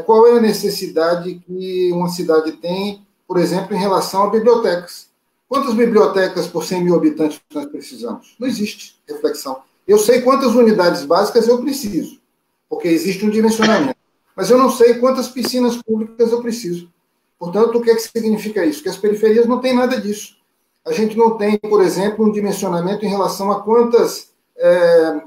qual é a necessidade que uma cidade tem, por exemplo, em relação a bibliotecas. Quantas bibliotecas por 100 mil habitantes nós precisamos? Não existe reflexão. Eu sei quantas unidades básicas eu preciso, porque existe um dimensionamento. Mas eu não sei quantas piscinas públicas eu preciso. Portanto, o que é que significa isso? Que as periferias não têm nada disso. A gente não tem, por exemplo, um dimensionamento em relação a quantas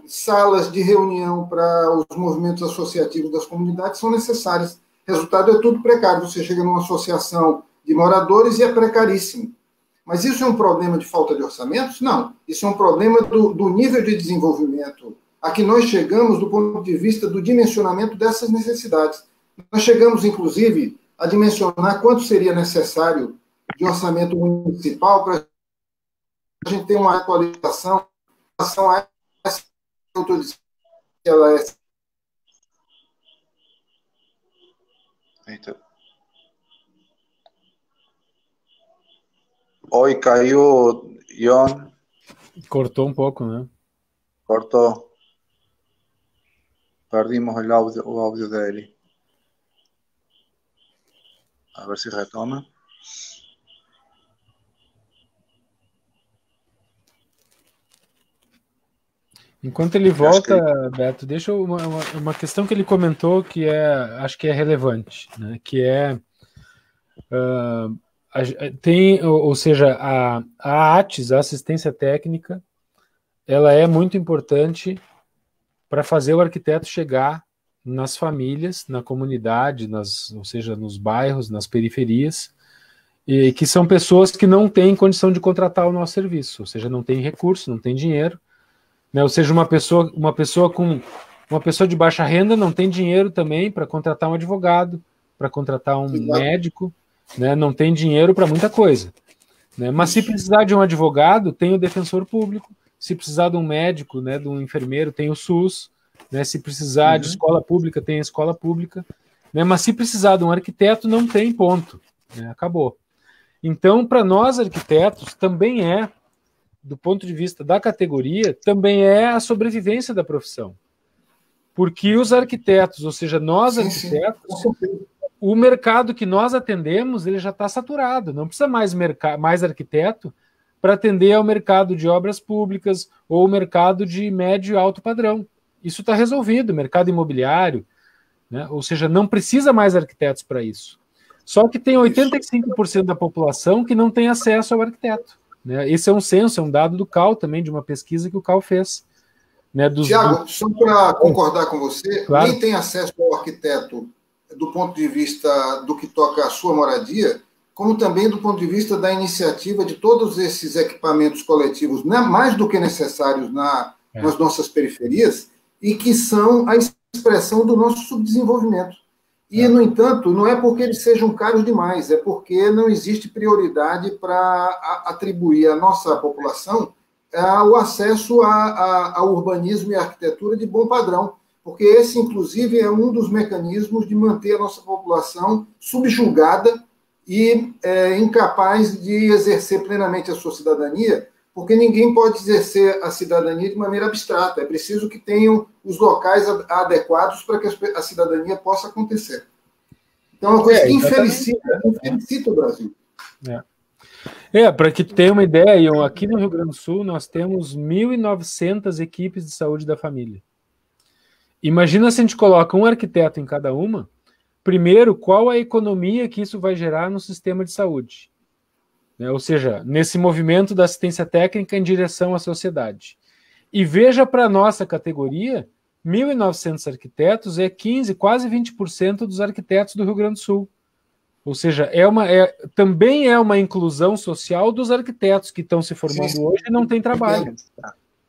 salas de reunião para os movimentos associativos das comunidades são necessárias. Resultado é tudo precário. Você chega numa associação de moradores e é precaríssimo. Mas isso é um problema de falta de orçamentos? Não. Isso é um problema do nível de desenvolvimento a que nós chegamos do ponto de vista do dimensionamento dessas necessidades. Nós chegamos, inclusive, a dimensionar quanto seria necessário de orçamento municipal para a gente ter uma atualização em relação a essa que eu estou dizendo que ela é. Eita. Oi, caiu, Ion. Cortou um pouco, né? Cortou. Perdimos o áudio dele. A ver se retoma. Enquanto ele volta, Beto, deixa uma questão que ele comentou que acho que é relevante, né? Que ou seja, a ATES, a assistência técnica, ela é muito importante para fazer o arquiteto chegar nas famílias, na comunidade, ou seja, nos bairros, nas periferias, e que são pessoas que não têm condição de contratar o nosso serviço, ou seja, não tem recurso, não tem dinheiro, né? Ou seja, uma pessoa de baixa renda não tem dinheiro também para contratar um advogado, para contratar um médico, né? Não tem dinheiro para muita coisa, né? Mas se precisar de um advogado, tem o defensor público. Se precisar de um médico, né, de um enfermeiro, tem o SUS, né? Se precisar de escola pública, tem a escola pública, né? Mas se precisar de um arquiteto, não tem, ponto, né? Acabou. Então, para nós arquitetos, também do ponto de vista da categoria, também é a sobrevivência da profissão. Porque os arquitetos, ou seja, nós arquitetos, o mercado que nós atendemos, ele já está saturado, não precisa mais arquiteto para atender ao mercado de obras públicas ou o mercado de médio e alto padrão. isso está resolvido, mercado imobiliário, né? Ou seja, não precisa mais arquitetos para isso. Só que tem 85% da população que não tem acesso ao arquiteto, né? Esse é um censo, é um dado do CAL também, de uma pesquisa que o CAL fez. Né, Tiago, só para concordar com você, claro. Nem tem acesso ao arquiteto do ponto de vista do que toca a sua moradia, como também do ponto de vista da iniciativa de todos esses equipamentos coletivos, né, mais do que necessários nas nossas periferias, e que são a expressão do nosso subdesenvolvimento. E, no entanto, não é porque eles sejam caros demais, é porque não existe prioridade para atribuir à nossa população o acesso ao urbanismo e à arquitetura de bom padrão, porque esse, inclusive, é um dos mecanismos de manter a nossa população subjugada e incapaz de exercer plenamente a sua cidadania, porque ninguém pode exercer a cidadania de maneira abstrata. É preciso que tenham os locais adequados para que a cidadania possa acontecer. Então, é uma coisa que infelicita o Brasil. Para que tu tenha uma ideia, Ion, aqui no Rio Grande do Sul nós temos 1.900 equipes de saúde da família. Imagina se a gente coloca um arquiteto em cada uma. Primeiro, qual a economia que isso vai gerar no sistema de saúde? Né? Ou seja, nesse movimento da assistência técnica em direção à sociedade. E veja para a nossa categoria, 1.900 arquitetos é 15, quase 20% dos arquitetos do Rio Grande do Sul. Ou seja, também é uma inclusão social dos arquitetos que estão se formando hoje e não têm trabalho.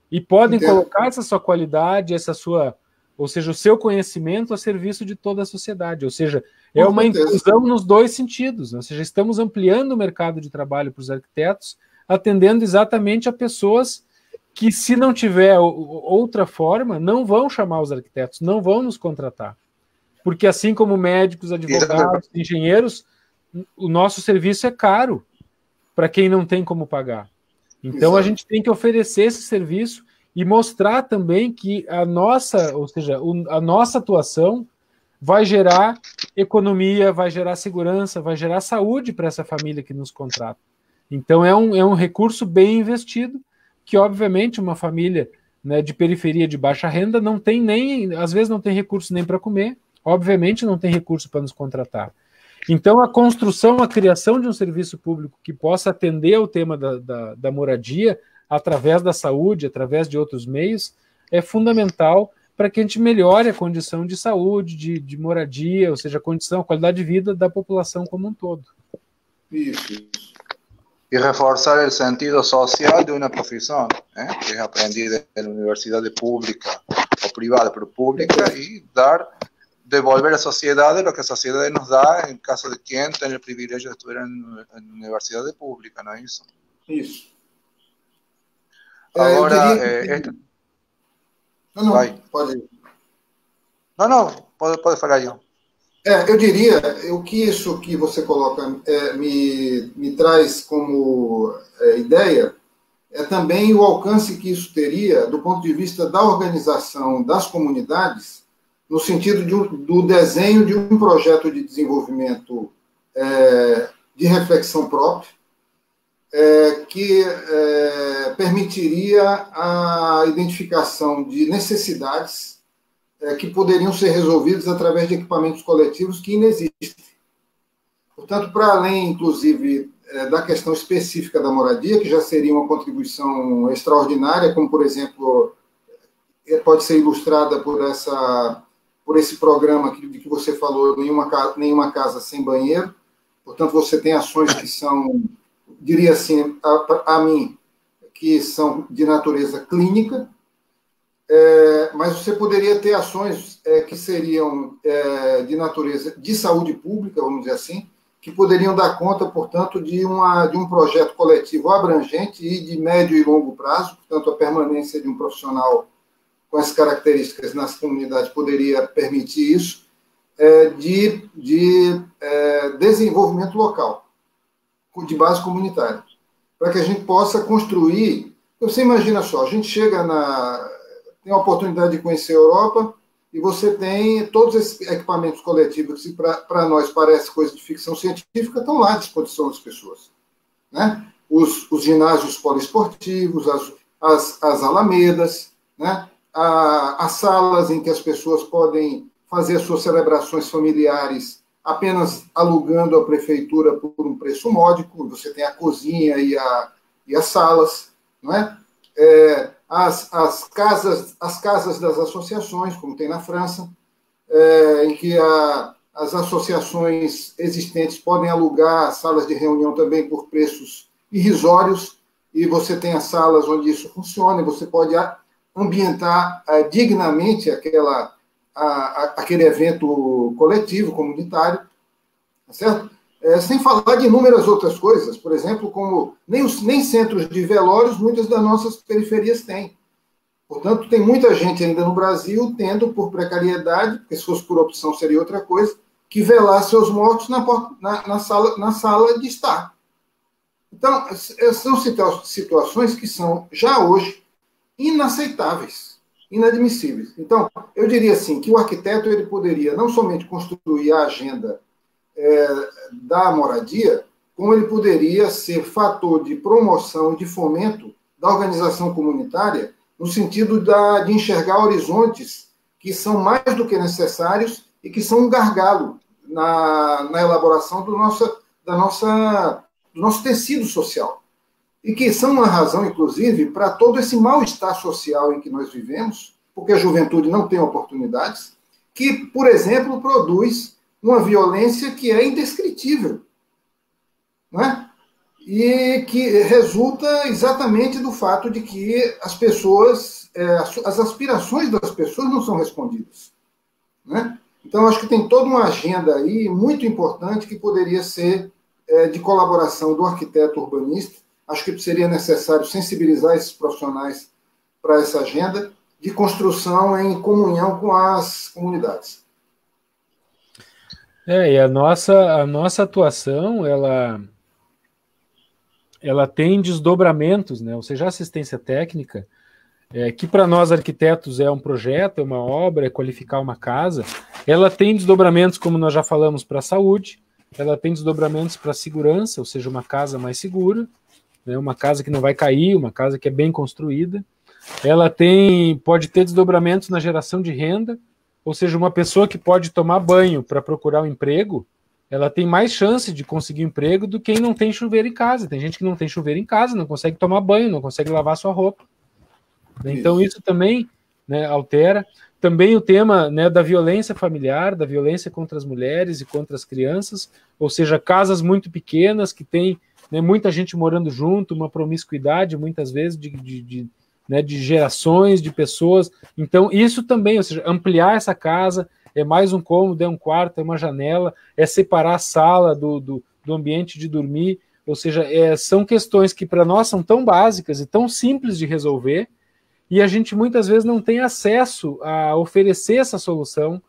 E podem colocar essa sua qualidade, ou seja, o seu conhecimento a serviço de toda a sociedade. Ou seja, é uma inclusão nos dois sentidos. Ou seja, estamos ampliando o mercado de trabalho para os arquitetos, atendendo exatamente a pessoas que, se não tiver outra forma, não vão chamar os arquitetos, não vão nos contratar. Porque assim como médicos, advogados, engenheiros, o nosso serviço é caro para quem não tem como pagar. Então, a gente tem que oferecer esse serviço e mostrar também que a nossa atuação vai gerar economia, vai gerar segurança, vai gerar saúde para essa família que nos contrata. Então, é um recurso bem investido, que, obviamente, uma família, né, de periferia de baixa renda não tem às vezes não tem recurso nem para comer, obviamente não tem recurso para nos contratar. Então, a criação de um serviço público que possa atender ao tema da moradia, através da saúde, através de outros meios, é fundamental para que a gente melhore a condição de saúde, de moradia, ou seja, a qualidade de vida da população como um todo. Isso. Y reforzar el sentido social de una profesión, que es aprendida en la universidad pública o privada, pero pública, y devolver a la sociedad lo que la sociedad nos da en caso de quien tenga el privilegio de estudiar en universidad pública, ¿no es eso? Isso. Agora, pode ir. Não, pode falar, Ion. Eu diria, o que isso que você coloca me traz como ideia é também o alcance que isso teria do ponto de vista da organização das comunidades, no sentido do desenho de um projeto de desenvolvimento de reflexão própria, que permitiria a identificação de necessidades que poderiam ser resolvidas através de equipamentos coletivos que ainda existem. Portanto, para além, inclusive, da questão específica da moradia, que já seria uma contribuição extraordinária, como, por exemplo, pode ser ilustrada por esse programa de que você falou, Nenhuma Casa Sem Banheiro. Portanto, você tem ações que são, diria assim, a mim, que são de natureza clínica, mas você poderia ter ações que seriam de natureza de saúde pública, vamos dizer assim, que poderiam dar conta, portanto, de um projeto coletivo abrangente e de médio e longo prazo, portanto, a permanência de um profissional com as características nas comunidades poderia permitir isso, de desenvolvimento local, de base comunitária, para que a gente possa construir. Você imagina só, a gente tem a oportunidade de conhecer a Europa e você tem todos esses equipamentos coletivos que para nós parece coisa de ficção científica, estão lá à disposição das pessoas, né? Os ginásios poliesportivos, as alamedas, né? as salas em que as pessoas podem fazer as suas celebrações familiares apenas alugando a prefeitura por um preço módico, você tem a cozinha e as salas, não é? As casas das associações, como tem na França, em que as associações existentes podem alugar salas de reunião também por preços irrisórios, e você tem as salas onde isso funciona, e você pode ambientar dignamente aquele evento coletivo, comunitário, tá certo? Sem falar de inúmeras outras coisas, por exemplo, como nem centros de velórios muitas das nossas periferias têm. Portanto, tem muita gente ainda no Brasil tendo, por precariedade, porque se fosse por opção seria outra coisa, que velar seus mortos na sala de estar. Então, são situações que são, já hoje, inaceitáveis, inadmissíveis. Então, eu diria assim, que o arquiteto ele poderia não somente construir a agenda da moradia, como ele poderia ser fator de promoção e de fomento da organização comunitária, no sentido de enxergar horizontes que são mais do que necessários e que são um gargalo na elaboração do nosso tecido social. E que são uma razão, inclusive, para todo esse mal-estar social em que nós vivemos, porque a juventude não tem oportunidades, que, por exemplo, produz uma violência que é indescritível, não é? E que resulta exatamente do fato de que as pessoas, as aspirações das pessoas não são respondidas, né? Então, acho que tem toda uma agenda aí muito importante que poderia ser de colaboração do arquiteto urbanista. Acho que seria necessário sensibilizar esses profissionais para essa agenda de construção em comunhão com as comunidades. E a nossa atuação, ela tem desdobramentos, né? Ou seja, a assistência técnica, que para nós arquitetos é um projeto, é uma obra, é qualificar uma casa, ela tem desdobramentos, como nós já falamos, para a saúde, ela tem desdobramentos para a segurança, ou seja, uma casa mais segura, né? Uma casa que não vai cair, uma casa que é bem construída. Ela pode ter desdobramentos na geração de renda, ou seja, uma pessoa que pode tomar banho para procurar um emprego, ela tem mais chance de conseguir um emprego do que quem não tem chuveiro em casa. Tem gente que não tem chuveiro em casa, não consegue tomar banho, não consegue lavar sua roupa. Então isso também, né, altera. Também o tema, né, da violência familiar, da violência contra as mulheres e contra as crianças, ou seja, casas muito pequenas que tem, né, muita gente morando junto, uma promiscuidade muitas vezes de gerações, de pessoas. Então, isso também, ou seja, ampliar essa casa, é mais um cômodo, é um quarto, é uma janela, é separar a sala do ambiente de dormir, ou seja, são questões que para nós são tão básicas e tão simples de resolver, e a gente muitas vezes não tem acesso a oferecer essa solução,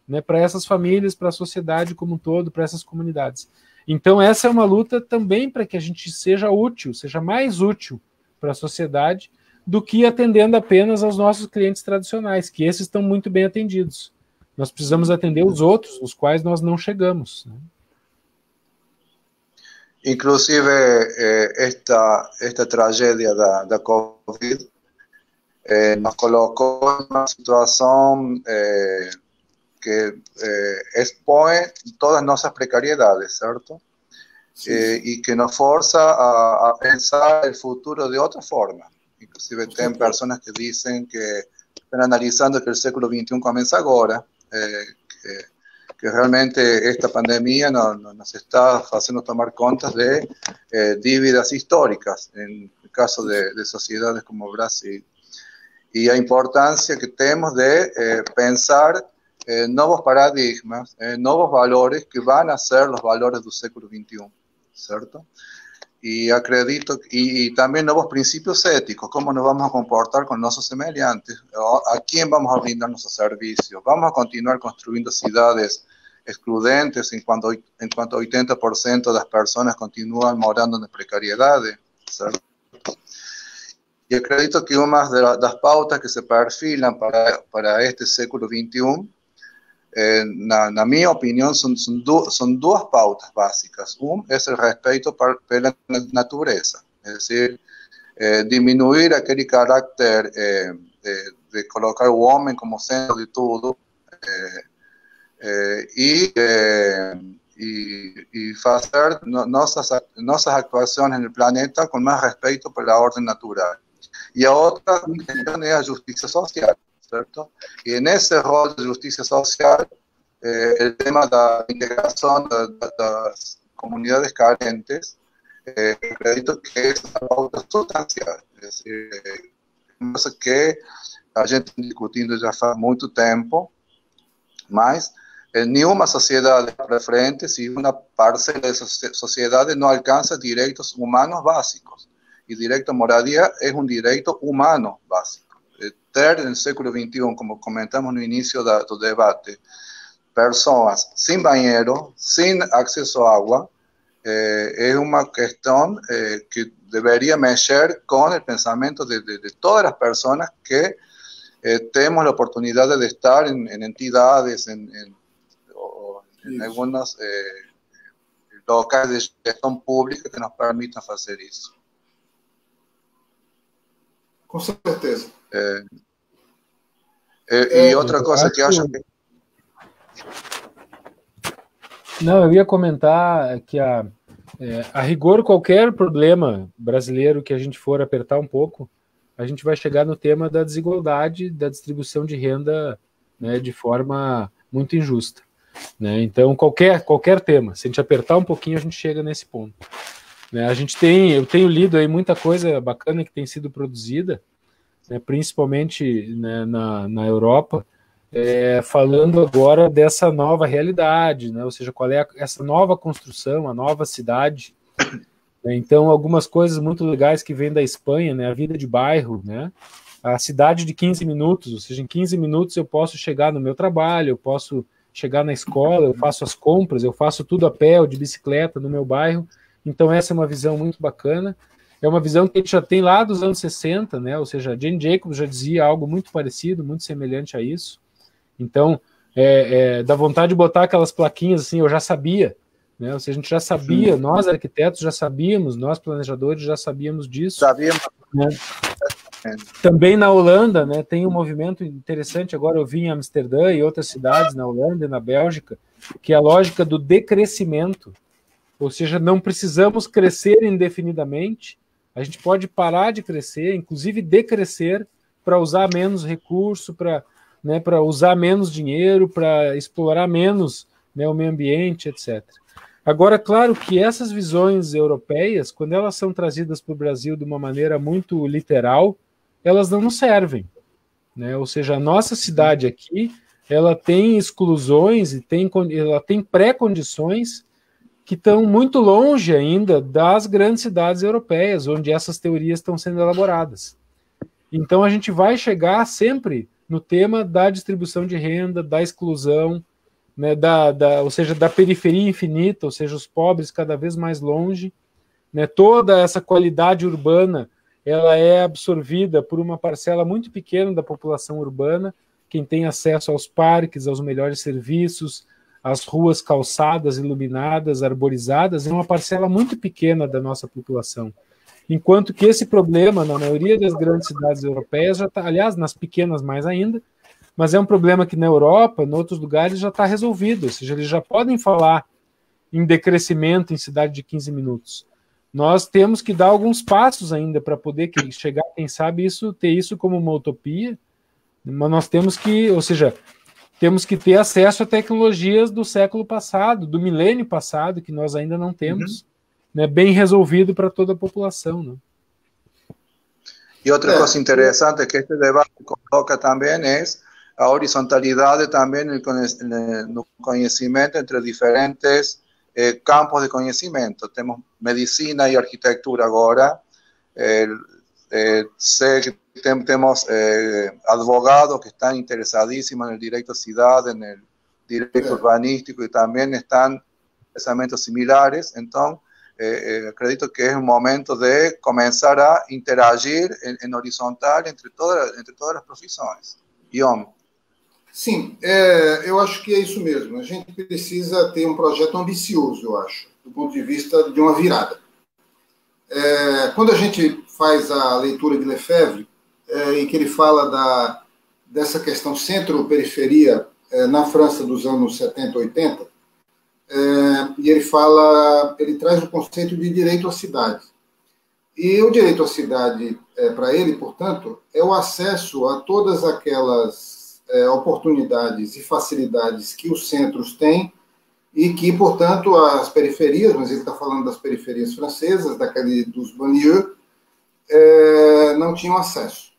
né, para essas famílias, para a sociedade como um todo, para essas comunidades. Então, essa é uma luta também para que a gente seja útil, seja mais útil para a sociedade, do que atendendo apenas aos nossos clientes tradicionais, que esses estão muito bem atendidos. Nós precisamos atender os outros, os quais nós não chegamos, né? Inclusive, esta tragédia da Covid nos colocou em uma situação que expõe todas nossas precariedades, certo? E que nos força a pensar el futuro de outra forma. Inclusive, tem pessoas que dizem que estão analisando que o século XXI começa agora, que realmente esta pandemia nos está haciendo tomar contas de dívidas históricas, en el caso de sociedades como Brasil. Y la importancia que tenemos de pensar nuevos paradigmas, nuevos valores que van a ser los valores del século XXI, ¿cierto? Y acredito, y también nuevos principios éticos, cómo nos vamos a comportar con nuestros semejantes, a quién vamos a brindar nuestros servicios, vamos a continuar construyendo ciudades excludentes en cuanto 80% de las personas continúan morando en precariedad, ¿cierto? Y acredito que una de las pautas que se perfilan para este século XXI, na minha opinião, são duas pautas básicas. É o respeito pela natureza, é decir, diminuir aquele carácter de colocar o homem como centro de tudo e fazer nossas actuações no planeta com mais respeito pela ordem natural. E a outra questão é a justiça social, certo? E nesse rol de justiça social, o tema da integração das comunidades carentes, acredito que é uma pauta substancial. É decir, coisa que a gente está discutindo já faz muito tempo, mas nenhuma sociedade para frente se uma parcela da sociedade não alcança direitos humanos básicos. E direito à moradia é um direito humano básico. Ter no século XXI, como comentamos no início do debate, pessoas sem banheiro, sem acesso à água, é uma questão que deveria mexer com o pensamento de todas as pessoas que temos a oportunidade de estar em entidades, em algunos locais de gestão pública que nos permitam fazer isso. Com certeza. E outra coisa que acho que... Não, eu ia comentar que a rigor, qualquer problema brasileiro que a gente for apertar um pouco, a gente vai chegar no tema da desigualdade, da distribuição de renda, né, de forma muito injusta. Né? Então, qualquer tema, se a gente apertar um pouquinho, a gente chega nesse ponto. Né? Eu tenho lido aí muita coisa bacana que tem sido produzida, né, principalmente, né, na Europa, falando agora dessa nova realidade, né? Ou seja, qual é essa nova construção, a nova cidade. Né? Então, algumas coisas muito legais que vêm da Espanha, né? A vida de bairro, né? A cidade de 15 minutos, ou seja, em 15 minutos eu posso chegar no meu trabalho, eu posso chegar na escola, eu faço as compras, eu faço tudo a pé ou de bicicleta no meu bairro. Então, essa é uma visão muito bacana. É uma visão que a gente já tem lá dos anos 60, né? Ou seja, a Jane Jacobs já dizia algo muito parecido, muito semelhante a isso. Então, dá vontade de botar aquelas plaquinhas assim, eu já sabia, né? Ou seja, a gente já sabia, sim, nós arquitetos já sabíamos, nós planejadores já sabíamos disso. Sabíamos. Né? Também na Holanda, né, tem um movimento interessante, agora eu vi em Amsterdã e outras cidades na Holanda e na Bélgica, que é a lógica do decrescimento, ou seja, não precisamos crescer indefinidamente, a gente pode parar de crescer, inclusive decrescer, para usar menos recurso, para usar menos dinheiro, para explorar menos, né, o meio ambiente, etc. Agora, claro que essas visões europeias, quando elas são trazidas para o Brasil de uma maneira muito literal, elas não nos servem. Né? Ou seja, a nossa cidade aqui, ela tem exclusões e ela tem pré-condições que estão muito longe ainda das grandes cidades europeias, onde essas teorias estão sendo elaboradas. Então, a gente vai chegar sempre no tema da distribuição de renda, da exclusão, né, ou seja, da periferia infinita, ou seja, os pobres cada vez mais longe. Né, toda essa qualidade urbana ela é absorvida por uma parcela muito pequena da população urbana, quem tem acesso aos parques, aos melhores serviços, às ruas calçadas, iluminadas, arborizadas, é uma parcela muito pequena da nossa população. Enquanto que esse problema, na maioria das grandes cidades europeias, já está, aliás, nas pequenas mais ainda, mas é um problema que na Europa, em outros lugares, já está resolvido, ou seja, eles já podem falar em decrescimento em cidade de 15 minutos. Nós temos que dar alguns passos ainda para poder chegar, quem sabe, ter isso como uma utopia, mas nós temos que, ou seja, temos que ter acesso a tecnologias do século passado, do milênio passado, que nós ainda não temos, né, bem resolvido para toda a população. Né? E outra coisa interessante que este debate coloca também é a horizontalidade também no conhecimento entre diferentes campos de conhecimento. Temos medicina e arquitetura agora, sei que temos advogados que estão interesadísimos no direito à cidade, no direito urbanístico e também estão em pensamentos similares. Então, acredito que é um momento de começar a interagir em horizontal entre todas as profissões. Ion. Sim, eu acho que é isso mesmo. A gente precisa ter um projeto ambicioso, eu acho, do ponto de vista de uma virada. Quando a gente faz a leitura de Lefebvre, e que ele fala dessa questão centro-periferia na França dos anos 70, 80, e ele traz o conceito de direito à cidade. E o direito à cidade, para ele, portanto, é o acesso a todas aquelas oportunidades e facilidades que os centros têm e que, portanto, as periferias, mas ele está falando das periferias francesas, dos banlieues, não tinham acesso.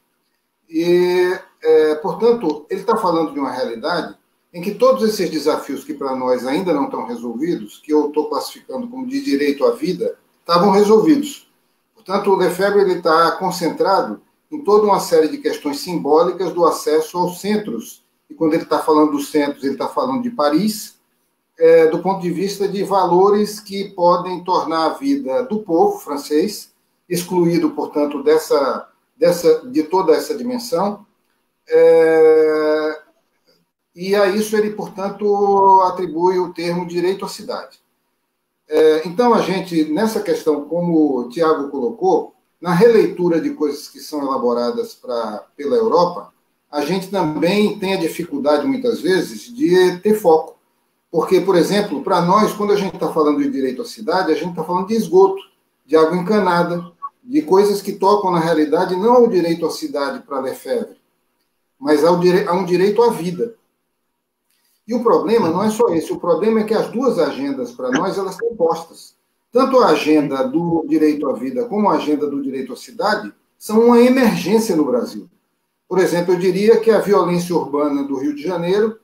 E, portanto, ele está falando de uma realidade em que todos esses desafios que para nós ainda não estão resolvidos, que eu estou classificando como de direito à vida, estavam resolvidos. Portanto, o Lefebvre está concentrado em toda uma série de questões simbólicas do acesso aos centros. E quando ele está falando dos centros, ele está falando de Paris, do ponto de vista de valores que podem tornar a vida do povo francês, excluído, portanto, de toda essa dimensão. E a isso ele, portanto, atribui o termo direito à cidade. Então, a gente, nessa questão, como o Tiago colocou, na releitura de coisas que são elaboradas pela Europa, a gente também tem a dificuldade, muitas vezes, de ter foco. Porque, por exemplo, para nós, quando a gente está falando de direito à cidade, a gente está falando de esgoto, de água encanada, de coisas que tocam, na realidade, não ao direito à cidade para Lefebvre, mas a um direito à vida. E o problema não é só esse, o problema é que as duas agendas, para nós, elas são postas. Tanto a agenda do direito à vida como a agenda do direito à cidade são uma emergência no Brasil. Por exemplo, eu diria que a violência urbana do Rio de Janeiro,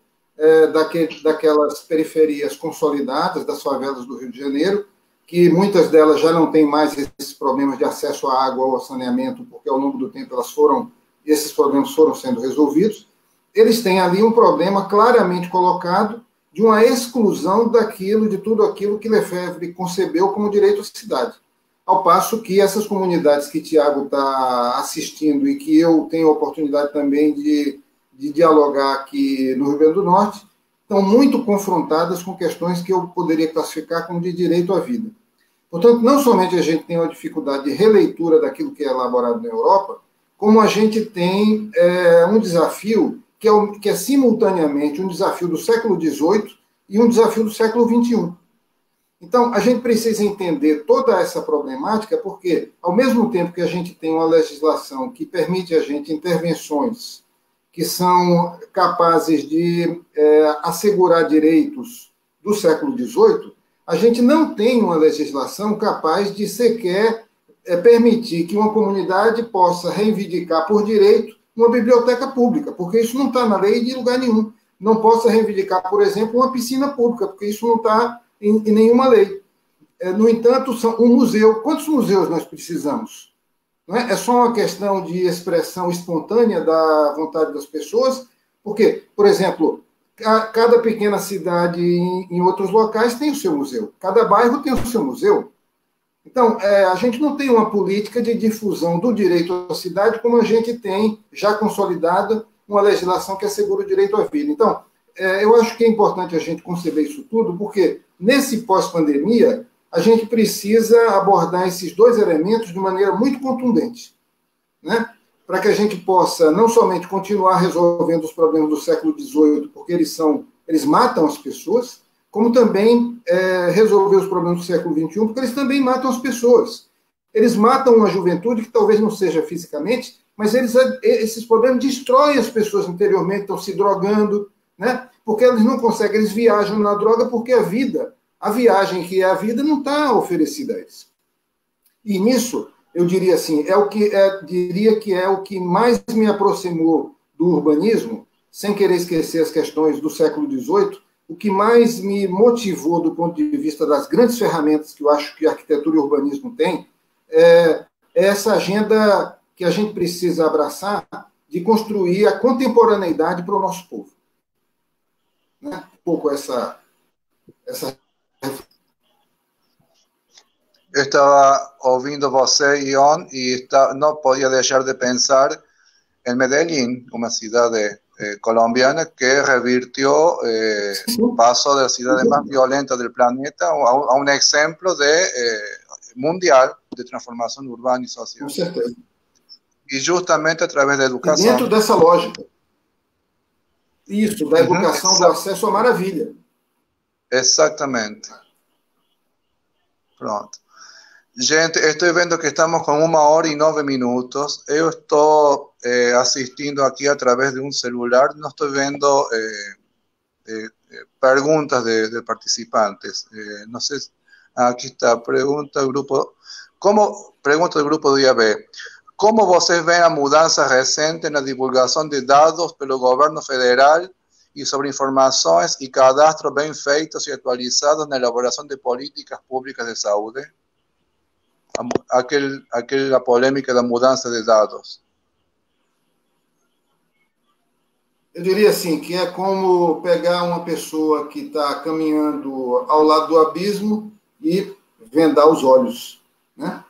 daquelas periferias consolidadas, das favelas do Rio de Janeiro, que muitas delas já não têm mais esses problemas de acesso à água ou ao saneamento, porque ao longo do tempo esses problemas foram sendo resolvidos, eles têm ali um problema claramente colocado de uma exclusão de tudo aquilo que Lefebvre concebeu como direito à cidade. Ao passo que essas comunidades que Tiago está assistindo e que eu tenho a oportunidade também de dialogar aqui no Rio Grande do Norte, estão muito confrontadas com questões que eu poderia classificar como de direito à vida. Portanto, não somente a gente tem uma dificuldade de releitura daquilo que é elaborado na Europa, como a gente tem um desafio que é simultaneamente um desafio do século XVIII e um desafio do século XXI. Então, a gente precisa entender toda essa problemática, porque, ao mesmo tempo que a gente tem uma legislação que permite a gente intervenções que são capazes de assegurar direitos do século XVIII, a gente não tem uma legislação capaz de sequer permitir que uma comunidade possa reivindicar por direito uma biblioteca pública, porque isso não está na lei de lugar nenhum. Não possa reivindicar, por exemplo, uma piscina pública, porque isso não está em nenhuma lei. No entanto, um museu. Quantos museus nós precisamos? Não é só uma questão de expressão espontânea da vontade das pessoas, porque, por exemplo, cada pequena cidade em outros locais tem o seu museu, cada bairro tem o seu museu. Então, a gente não tem uma política de difusão do direito à cidade como a gente tem já consolidada uma legislação que assegura o direito à vida. Então, eu acho que é importante a gente conceber isso tudo, porque nesse pós-pandemia, a gente precisa abordar esses dois elementos de maneira muito contundente, né? Para que a gente possa não somente continuar resolvendo os problemas do século XVIII, porque eles matam as pessoas, como também resolver os problemas do século XXI, porque eles também matam as pessoas. Eles matam uma juventude que talvez não seja fisicamente, mas esses problemas destroem as pessoas interiormente, estão se drogando, né? Porque eles não conseguem, eles viajam na droga porque a viagem que é a vida não está oferecida a eles. E nisso, eu diria assim, diria que é o que mais me aproximou do urbanismo, sem querer esquecer as questões do século XVIII, o que mais me motivou do ponto de vista das grandes ferramentas que eu acho que a arquitetura e o urbanismo têm, é essa agenda que a gente precisa abraçar de construir a contemporaneidade para o nosso povo. Né? Um pouco essa... Estaba ouvindo você, Ion, y no podía dejar de pensar en Medellín, una ciudad colombiana que revirtió el paso de las ciudades más violentas del planeta a un ejemplo mundial de transformación urbana y social. E justamente através da educação. E dentro dessa lógica. Isso, da educação, do acesso à maravilha. Exatamente. Pronto. Gente, estou vendo que estamos com 1h09. Eu estou assistindo aqui através de um celular, não estou vendo perguntas de participantes. Não sei, aqui está, pergunta do grupo do IAB. Como vocês veem a mudança recente na divulgação de dados pelo governo federal e sobre informações e cadastros bem feitos e atualizados na elaboração de políticas públicas de saúde? Aquela polêmica da mudança de dados. Eu diria assim, que é como pegar uma pessoa que está caminhando ao lado do abismo e vendar os olhos, né?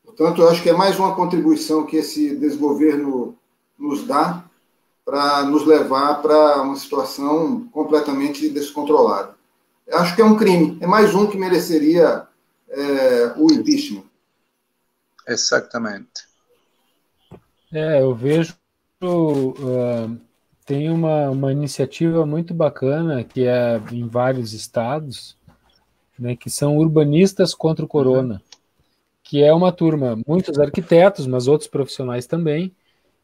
Portanto, eu acho que é mais uma contribuição que esse desgoverno nos dá para nos levar para uma situação completamente descontrolada. Eu acho que é um crime, é mais um que mereceria o impeachment. Exatamente. Eu vejo tem uma iniciativa muito bacana que é em vários estados, né, que são urbanistas contra o corona, que é uma turma, muitos arquitetos, mas outros profissionais também,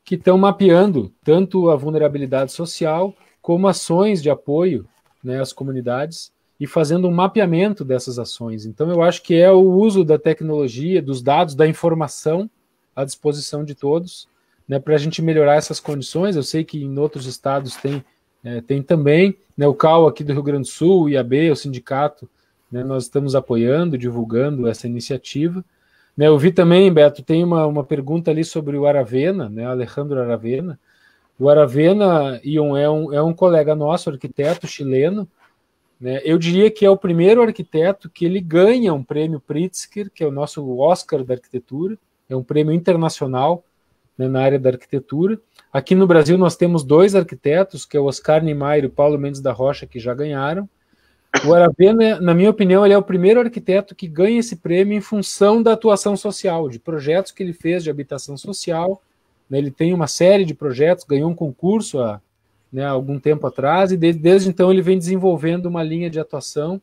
que estão mapeando tanto a vulnerabilidade social como ações de apoio, né, às comunidades e fazendo um mapeamento dessas ações. Então, eu acho que é o uso da tecnologia, dos dados, da informação à disposição de todos, né, para a gente melhorar essas condições. Eu sei que em outros estados tem também, né, o CAU aqui do Rio Grande do Sul, o IAB, o sindicato, né, nós estamos apoiando, divulgando essa iniciativa. Né, eu vi também, Beto, tem uma pergunta ali sobre o Aravena, né, Alejandro Aravena. O Aravena, Ion, é um colega nosso, arquiteto chileno, né, eu diria que é o primeiro arquiteto que ele ganha um prêmio Pritzker, que é o nosso Oscar da arquitetura, é um prêmio internacional, né, na área da arquitetura. Aqui no Brasil nós temos 2 arquitetos, que é o Oscar Niemeyer e o Paulo Mendes da Rocha, que já ganharam. O Aravena, na minha opinião, ele é o primeiro arquiteto que ganha esse prêmio em função da atuação social, de projetos que ele fez de habitação social. Né, ele tem uma série de projetos, ganhou um concurso há algum tempo atrás, e desde então ele vem desenvolvendo uma linha de atuação.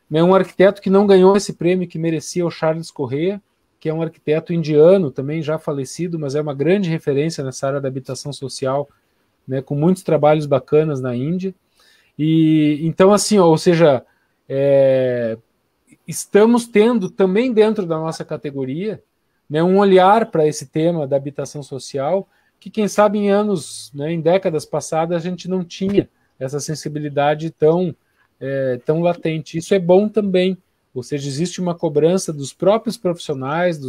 Né, um arquiteto que não ganhou esse prêmio, que merecia, o Charles Correa, que é um arquiteto indiano, também já falecido, mas é uma grande referência nessa área da habitação social, né, com muitos trabalhos bacanas na Índia. E então, assim, ou seja, estamos tendo também dentro da nossa categoria, né, um olhar para esse tema da habitação social, que quem sabe em anos, né, em décadas passadas, a gente não tinha essa sensibilidade tão latente. Isso é bom também, ou seja, existe uma cobrança dos próprios profissionais,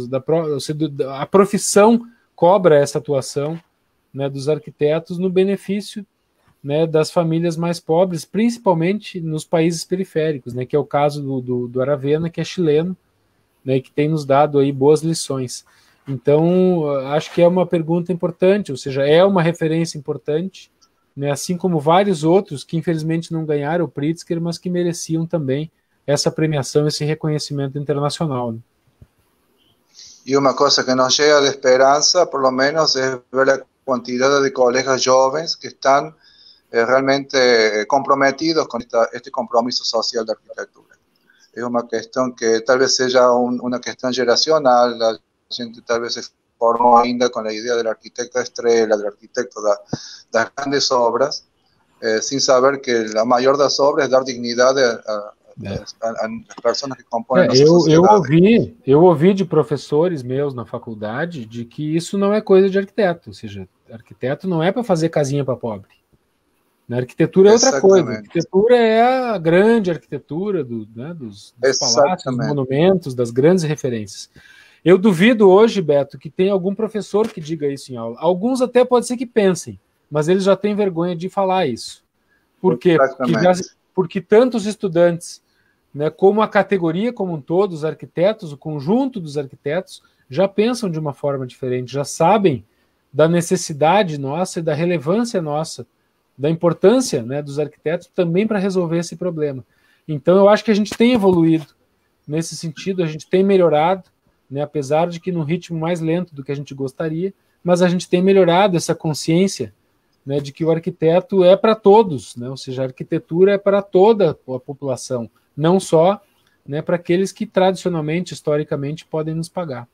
a profissão cobra essa atuação, né, dos arquitetos no benefício, né, das famílias mais pobres, principalmente nos países periféricos, né, que é o caso do Aravena, que é chileno, né, que tem nos dado aí boas lições. Então, acho que é uma pergunta importante, ou seja, é uma referência importante, né, assim como vários outros que infelizmente não ganharam o Pritzker, mas que mereciam também essa premiação, esse reconhecimento internacional. Né? E uma coisa que nos chega de esperança, por lo menos, é ver a quantidade de colegas jovens que estão realmente comprometidos com este compromisso social da arquitetura. É uma questão que talvez seja uma questão geracional, a gente talvez se formou ainda com a ideia do arquiteto estrela, do arquiteto das grandes obras, sem saber que a maior das obras é dar dignidade às pessoas que compõem a nossa sociedade. Eu ouvi de professores meus na faculdade de que isso não é coisa de arquiteto, ou seja, arquiteto não é para fazer casinha para pobre. Na arquitetura é outra coisa. A arquitetura é a grande arquitetura dos palácios, dos monumentos, das grandes referências. Eu duvido hoje, Beto, que tem algum professor que diga isso em aula. Alguns até pode ser que pensem, mas eles já têm vergonha de falar isso. Por quê? Porque tantos estudantes, né, como a categoria como um todo, os arquitetos, o conjunto dos arquitetos, já pensam de uma forma diferente, já sabem da necessidade nossa e da relevância nossa, da importância, né, dos arquitetos também para resolver esse problema. Então, eu acho que a gente tem evoluído nesse sentido, a gente tem melhorado, né, apesar de que num ritmo mais lento do que a gente gostaria, mas a gente tem melhorado essa consciência, né, de que o arquiteto é para todos, né, ou seja, a arquitetura é para toda a população, não só, né, para aqueles que tradicionalmente, historicamente, podem nos pagar.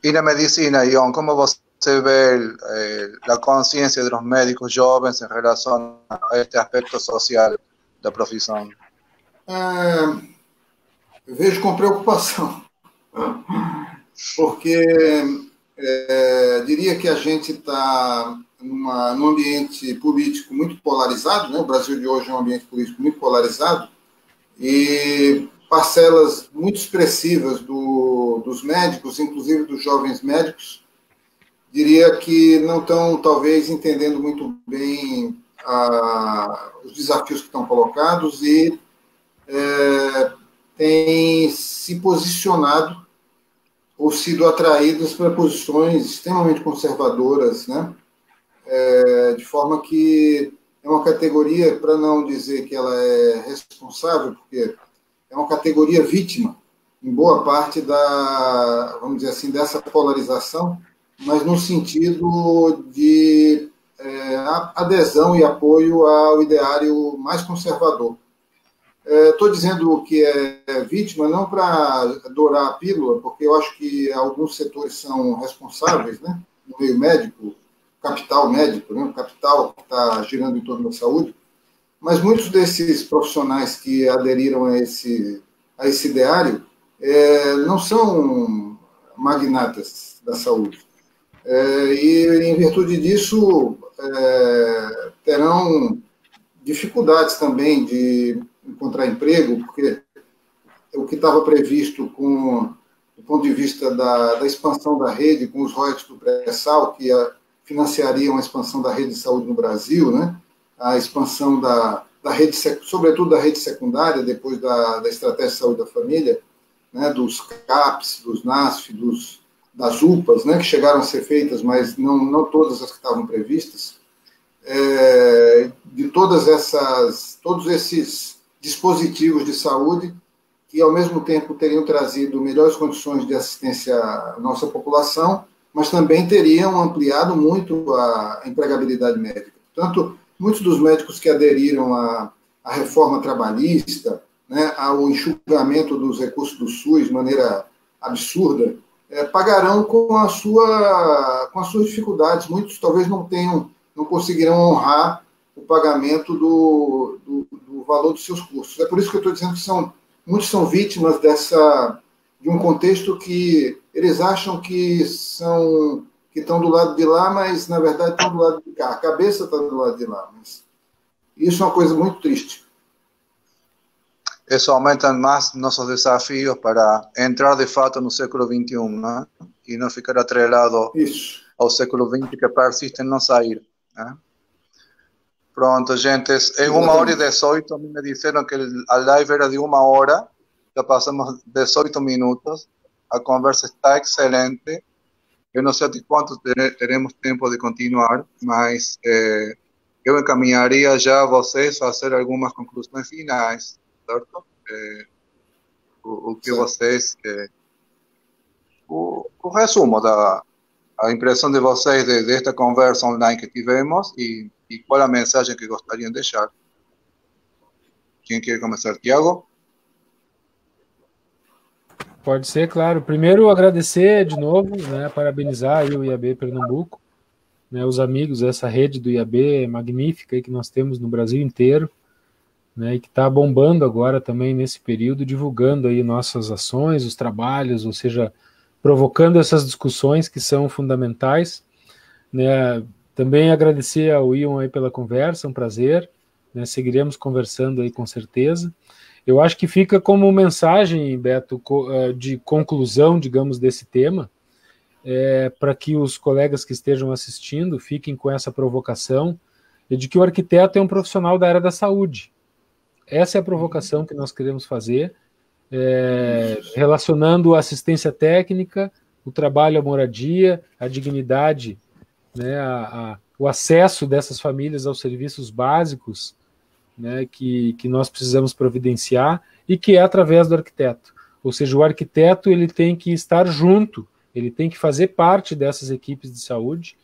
E na medicina, Ion, como você vê a consciência dos médicos jovens em relação a este aspecto social da profissão? Vejo com preocupação, porque diria que a gente está num ambiente político muito polarizado, né? O Brasil de hoje é um ambiente político muito polarizado, e parcelas muito expressivas dos médicos, inclusive dos jovens médicos, diria que não estão, talvez, entendendo muito bem os desafios que estão colocados e têm se posicionado ou sido atraídos para posições extremamente conservadoras, né? De forma que é uma categoria, para não dizer que ela é responsável, porque é uma categoria vítima, em boa parte vamos dizer assim, dessa polarização, mas no sentido de adesão e apoio ao ideário mais conservador. Estou dizendo que é vítima não para dourar a pílula, porque eu acho que alguns setores são responsáveis, né, no meio médico, capital médico, né, o capital que está girando em torno da saúde, mas muitos desses profissionais que aderiram a esse ideário não são magnatas da saúde. E, em virtude disso, terão dificuldades também de encontrar emprego, porque o que estava previsto do ponto de vista da expansão da rede, com os royalties do pré-sal, que financiariam a expansão da rede de saúde no Brasil, né? A expansão da rede, sobretudo da rede secundária, depois da estratégia de saúde da família, né? Dos CAPs, dos NASF, das UPAs, né? Que chegaram a ser feitas, mas não todas as que estavam previstas, de todos esses dispositivos de saúde que, ao mesmo tempo, teriam trazido melhores condições de assistência à nossa população, mas também teriam ampliado muito a empregabilidade médica. Portanto, muitos dos médicos que aderiram à reforma trabalhista, né, ao enxugamento dos recursos do SUS de maneira absurda, pagarão com as suas dificuldades. Muitos talvez não conseguirão honrar o pagamento do valor dos seus cursos. É por isso que eu estou dizendo que muitos são vítimas de um contexto que eles acham que estão do lado de lá, mas, na verdade, estão do lado de cá. A cabeça está do lado de lá. Mas isso é uma coisa muito triste. Isso aumenta mais nossos desafios para entrar, de fato, no século XXI, né? E não ficar atrelado ao século XX, que persiste em não sair, né? Pronto, gente, em 1h18, a mim me disseram que a live era de 1 hora, já passamos 18 minutos, a conversa está excelente, eu não sei até quanto teremos tempo de continuar, mas eu encaminharia já a vocês a fazer algumas conclusões finais, certo? O que vocês... o resumo a impressão de vocês desta conversa online que tivemos e qual a mensagem que gostariam de deixar. Quem quer começar? Tiago? Pode ser, claro. Primeiro, agradecer de novo, né, parabenizar aí o IAB Pernambuco, né, os amigos dessa rede do IAB magnífica aí que nós temos no Brasil inteiro, né, e que está bombando agora também nesse período, divulgando aí nossas ações, os trabalhos, ou seja, provocando essas discussões que são fundamentais, né. Também agradecer ao Ion aí pela conversa, um prazer, né, seguiremos conversando aí com certeza. Eu acho que fica como mensagem, Beto, de conclusão, digamos, desse tema, para que os colegas que estejam assistindo fiquem com essa provocação, e de que o arquiteto é um profissional da área da saúde. Essa é a provocação que nós queremos fazer, relacionando a assistência técnica, o trabalho à moradia, a dignidade, né, o acesso dessas famílias aos serviços básicos, né, que nós precisamos providenciar, e que é através do arquiteto. Ou seja, o arquiteto ele tem que estar junto, ele tem que fazer parte dessas equipes de saúde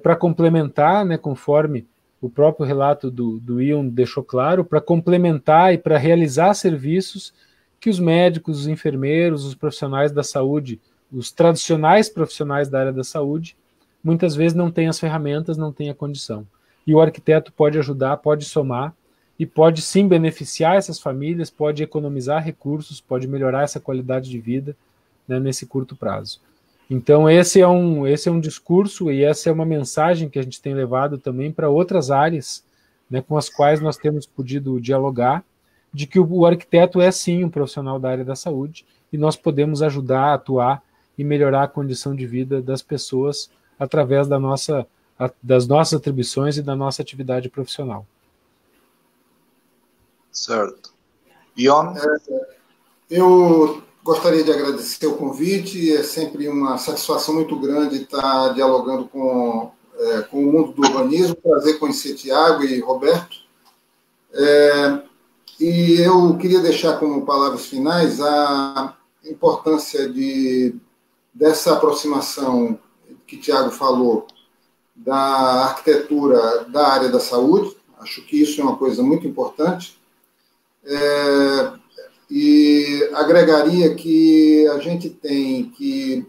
para complementar, né, conforme o próprio relato do Ion deixou claro, para complementar e para realizar serviços que os médicos, os enfermeiros, os profissionais da saúde, os tradicionais profissionais da área da saúde, muitas vezes não têm as ferramentas, não têm a condição. E o arquiteto pode ajudar, pode somar, e pode sim beneficiar essas famílias, pode economizar recursos, pode melhorar essa qualidade de vida, né, nesse curto prazo. Então esse é um discurso e essa é uma mensagem que a gente tem levado também para outras áreas, né, com as quais nós temos podido dialogar, de que o arquiteto é sim um profissional da área da saúde e nós podemos ajudar a atuar e melhorar a condição de vida das pessoas através das nossas atribuições e da nossa atividade profissional. Certo. Ion? Eu gostaria de agradecer o convite, é sempre uma satisfação muito grande estar dialogando com o mundo do urbanismo, prazer conhecer Tiago e Roberto. E eu queria deixar como palavras finais a importância dessa aproximação que Tiago falou da arquitetura da área da saúde. Acho que isso é uma coisa muito importante. E agregaria que a gente tem que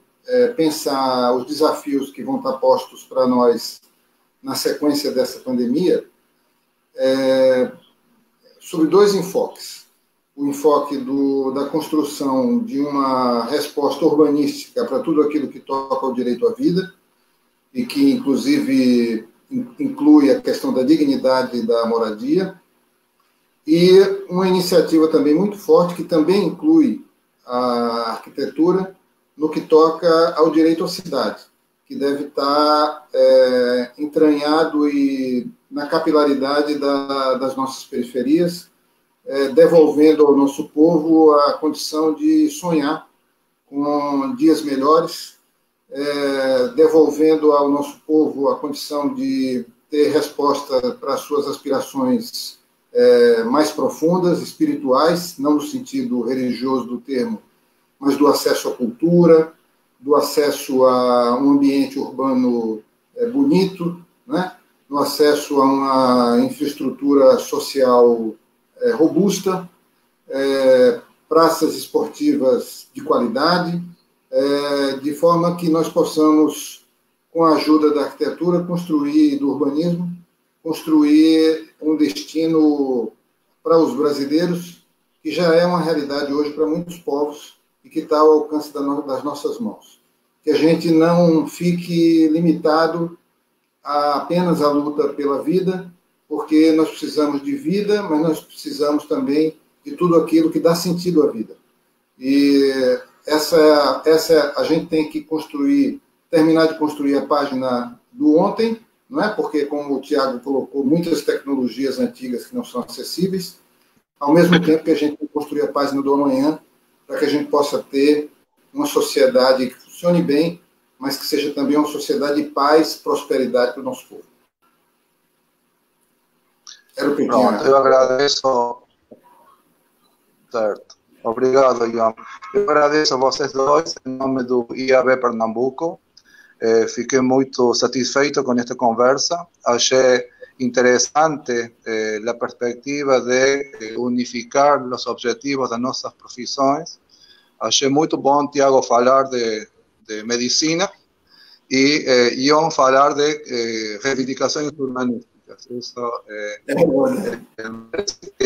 pensar os desafios que vão estar postos para nós na sequência dessa pandemia sobre dois enfoques. O enfoque da construção de uma resposta urbanística para tudo aquilo que toca ao direito à vida e que, inclusive, inclui a questão da dignidade da moradia, e uma iniciativa também muito forte, que também inclui a arquitetura, no que toca ao direito à cidade, que deve estar entranhado e na capilaridade das nossas periferias, devolvendo ao nosso povo a condição de sonhar com dias melhores, devolvendo ao nosso povo a condição de ter resposta para as suas aspirações mais profundas, espirituais, não no sentido religioso do termo, mas do acesso à cultura, do acesso a um ambiente urbano bonito, né? No acesso a uma infraestrutura social robusta, praças esportivas de qualidade, de forma que nós possamos, com a ajuda da arquitetura, construir, do urbanismo, construir um destino para os brasileiros, que já é uma realidade hoje para muitos povos e que está ao alcance das nossas mãos. Que a gente não fique limitado apenas à luta pela vida, porque nós precisamos de vida, mas nós precisamos também de tudo aquilo que dá sentido à vida. E a gente tem que terminar de construir a página do ontem, não é? Porque, como o Tiago colocou, muitas tecnologias antigas que não são acessíveis, ao mesmo tempo que a gente tem que construir a página do amanhã, para que a gente possa ter uma sociedade que funcione bem, mas que seja também uma sociedade de paz, prosperidade para o nosso povo. Era o que eu agradeço. Certo. Obrigado, Ion. Eu agradeço a vocês dois, em nome do IAB Pernambuco. Fiquei muito satisfeito com esta conversa. Achei interessante a perspectiva de unificar os objetivos das nossas profissões. Achei muito bom, Tiago, falar de medicina e Ion falar de reivindicações urbanísticas. Isso é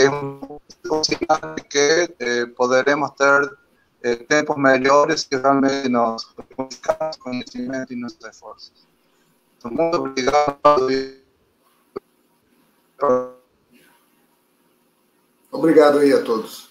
um sinal de que poderemos ter tempos melhores que realmente nos unificamos conhecimento e nossos esforços. Então, muito obrigado. Obrigado aí a todos.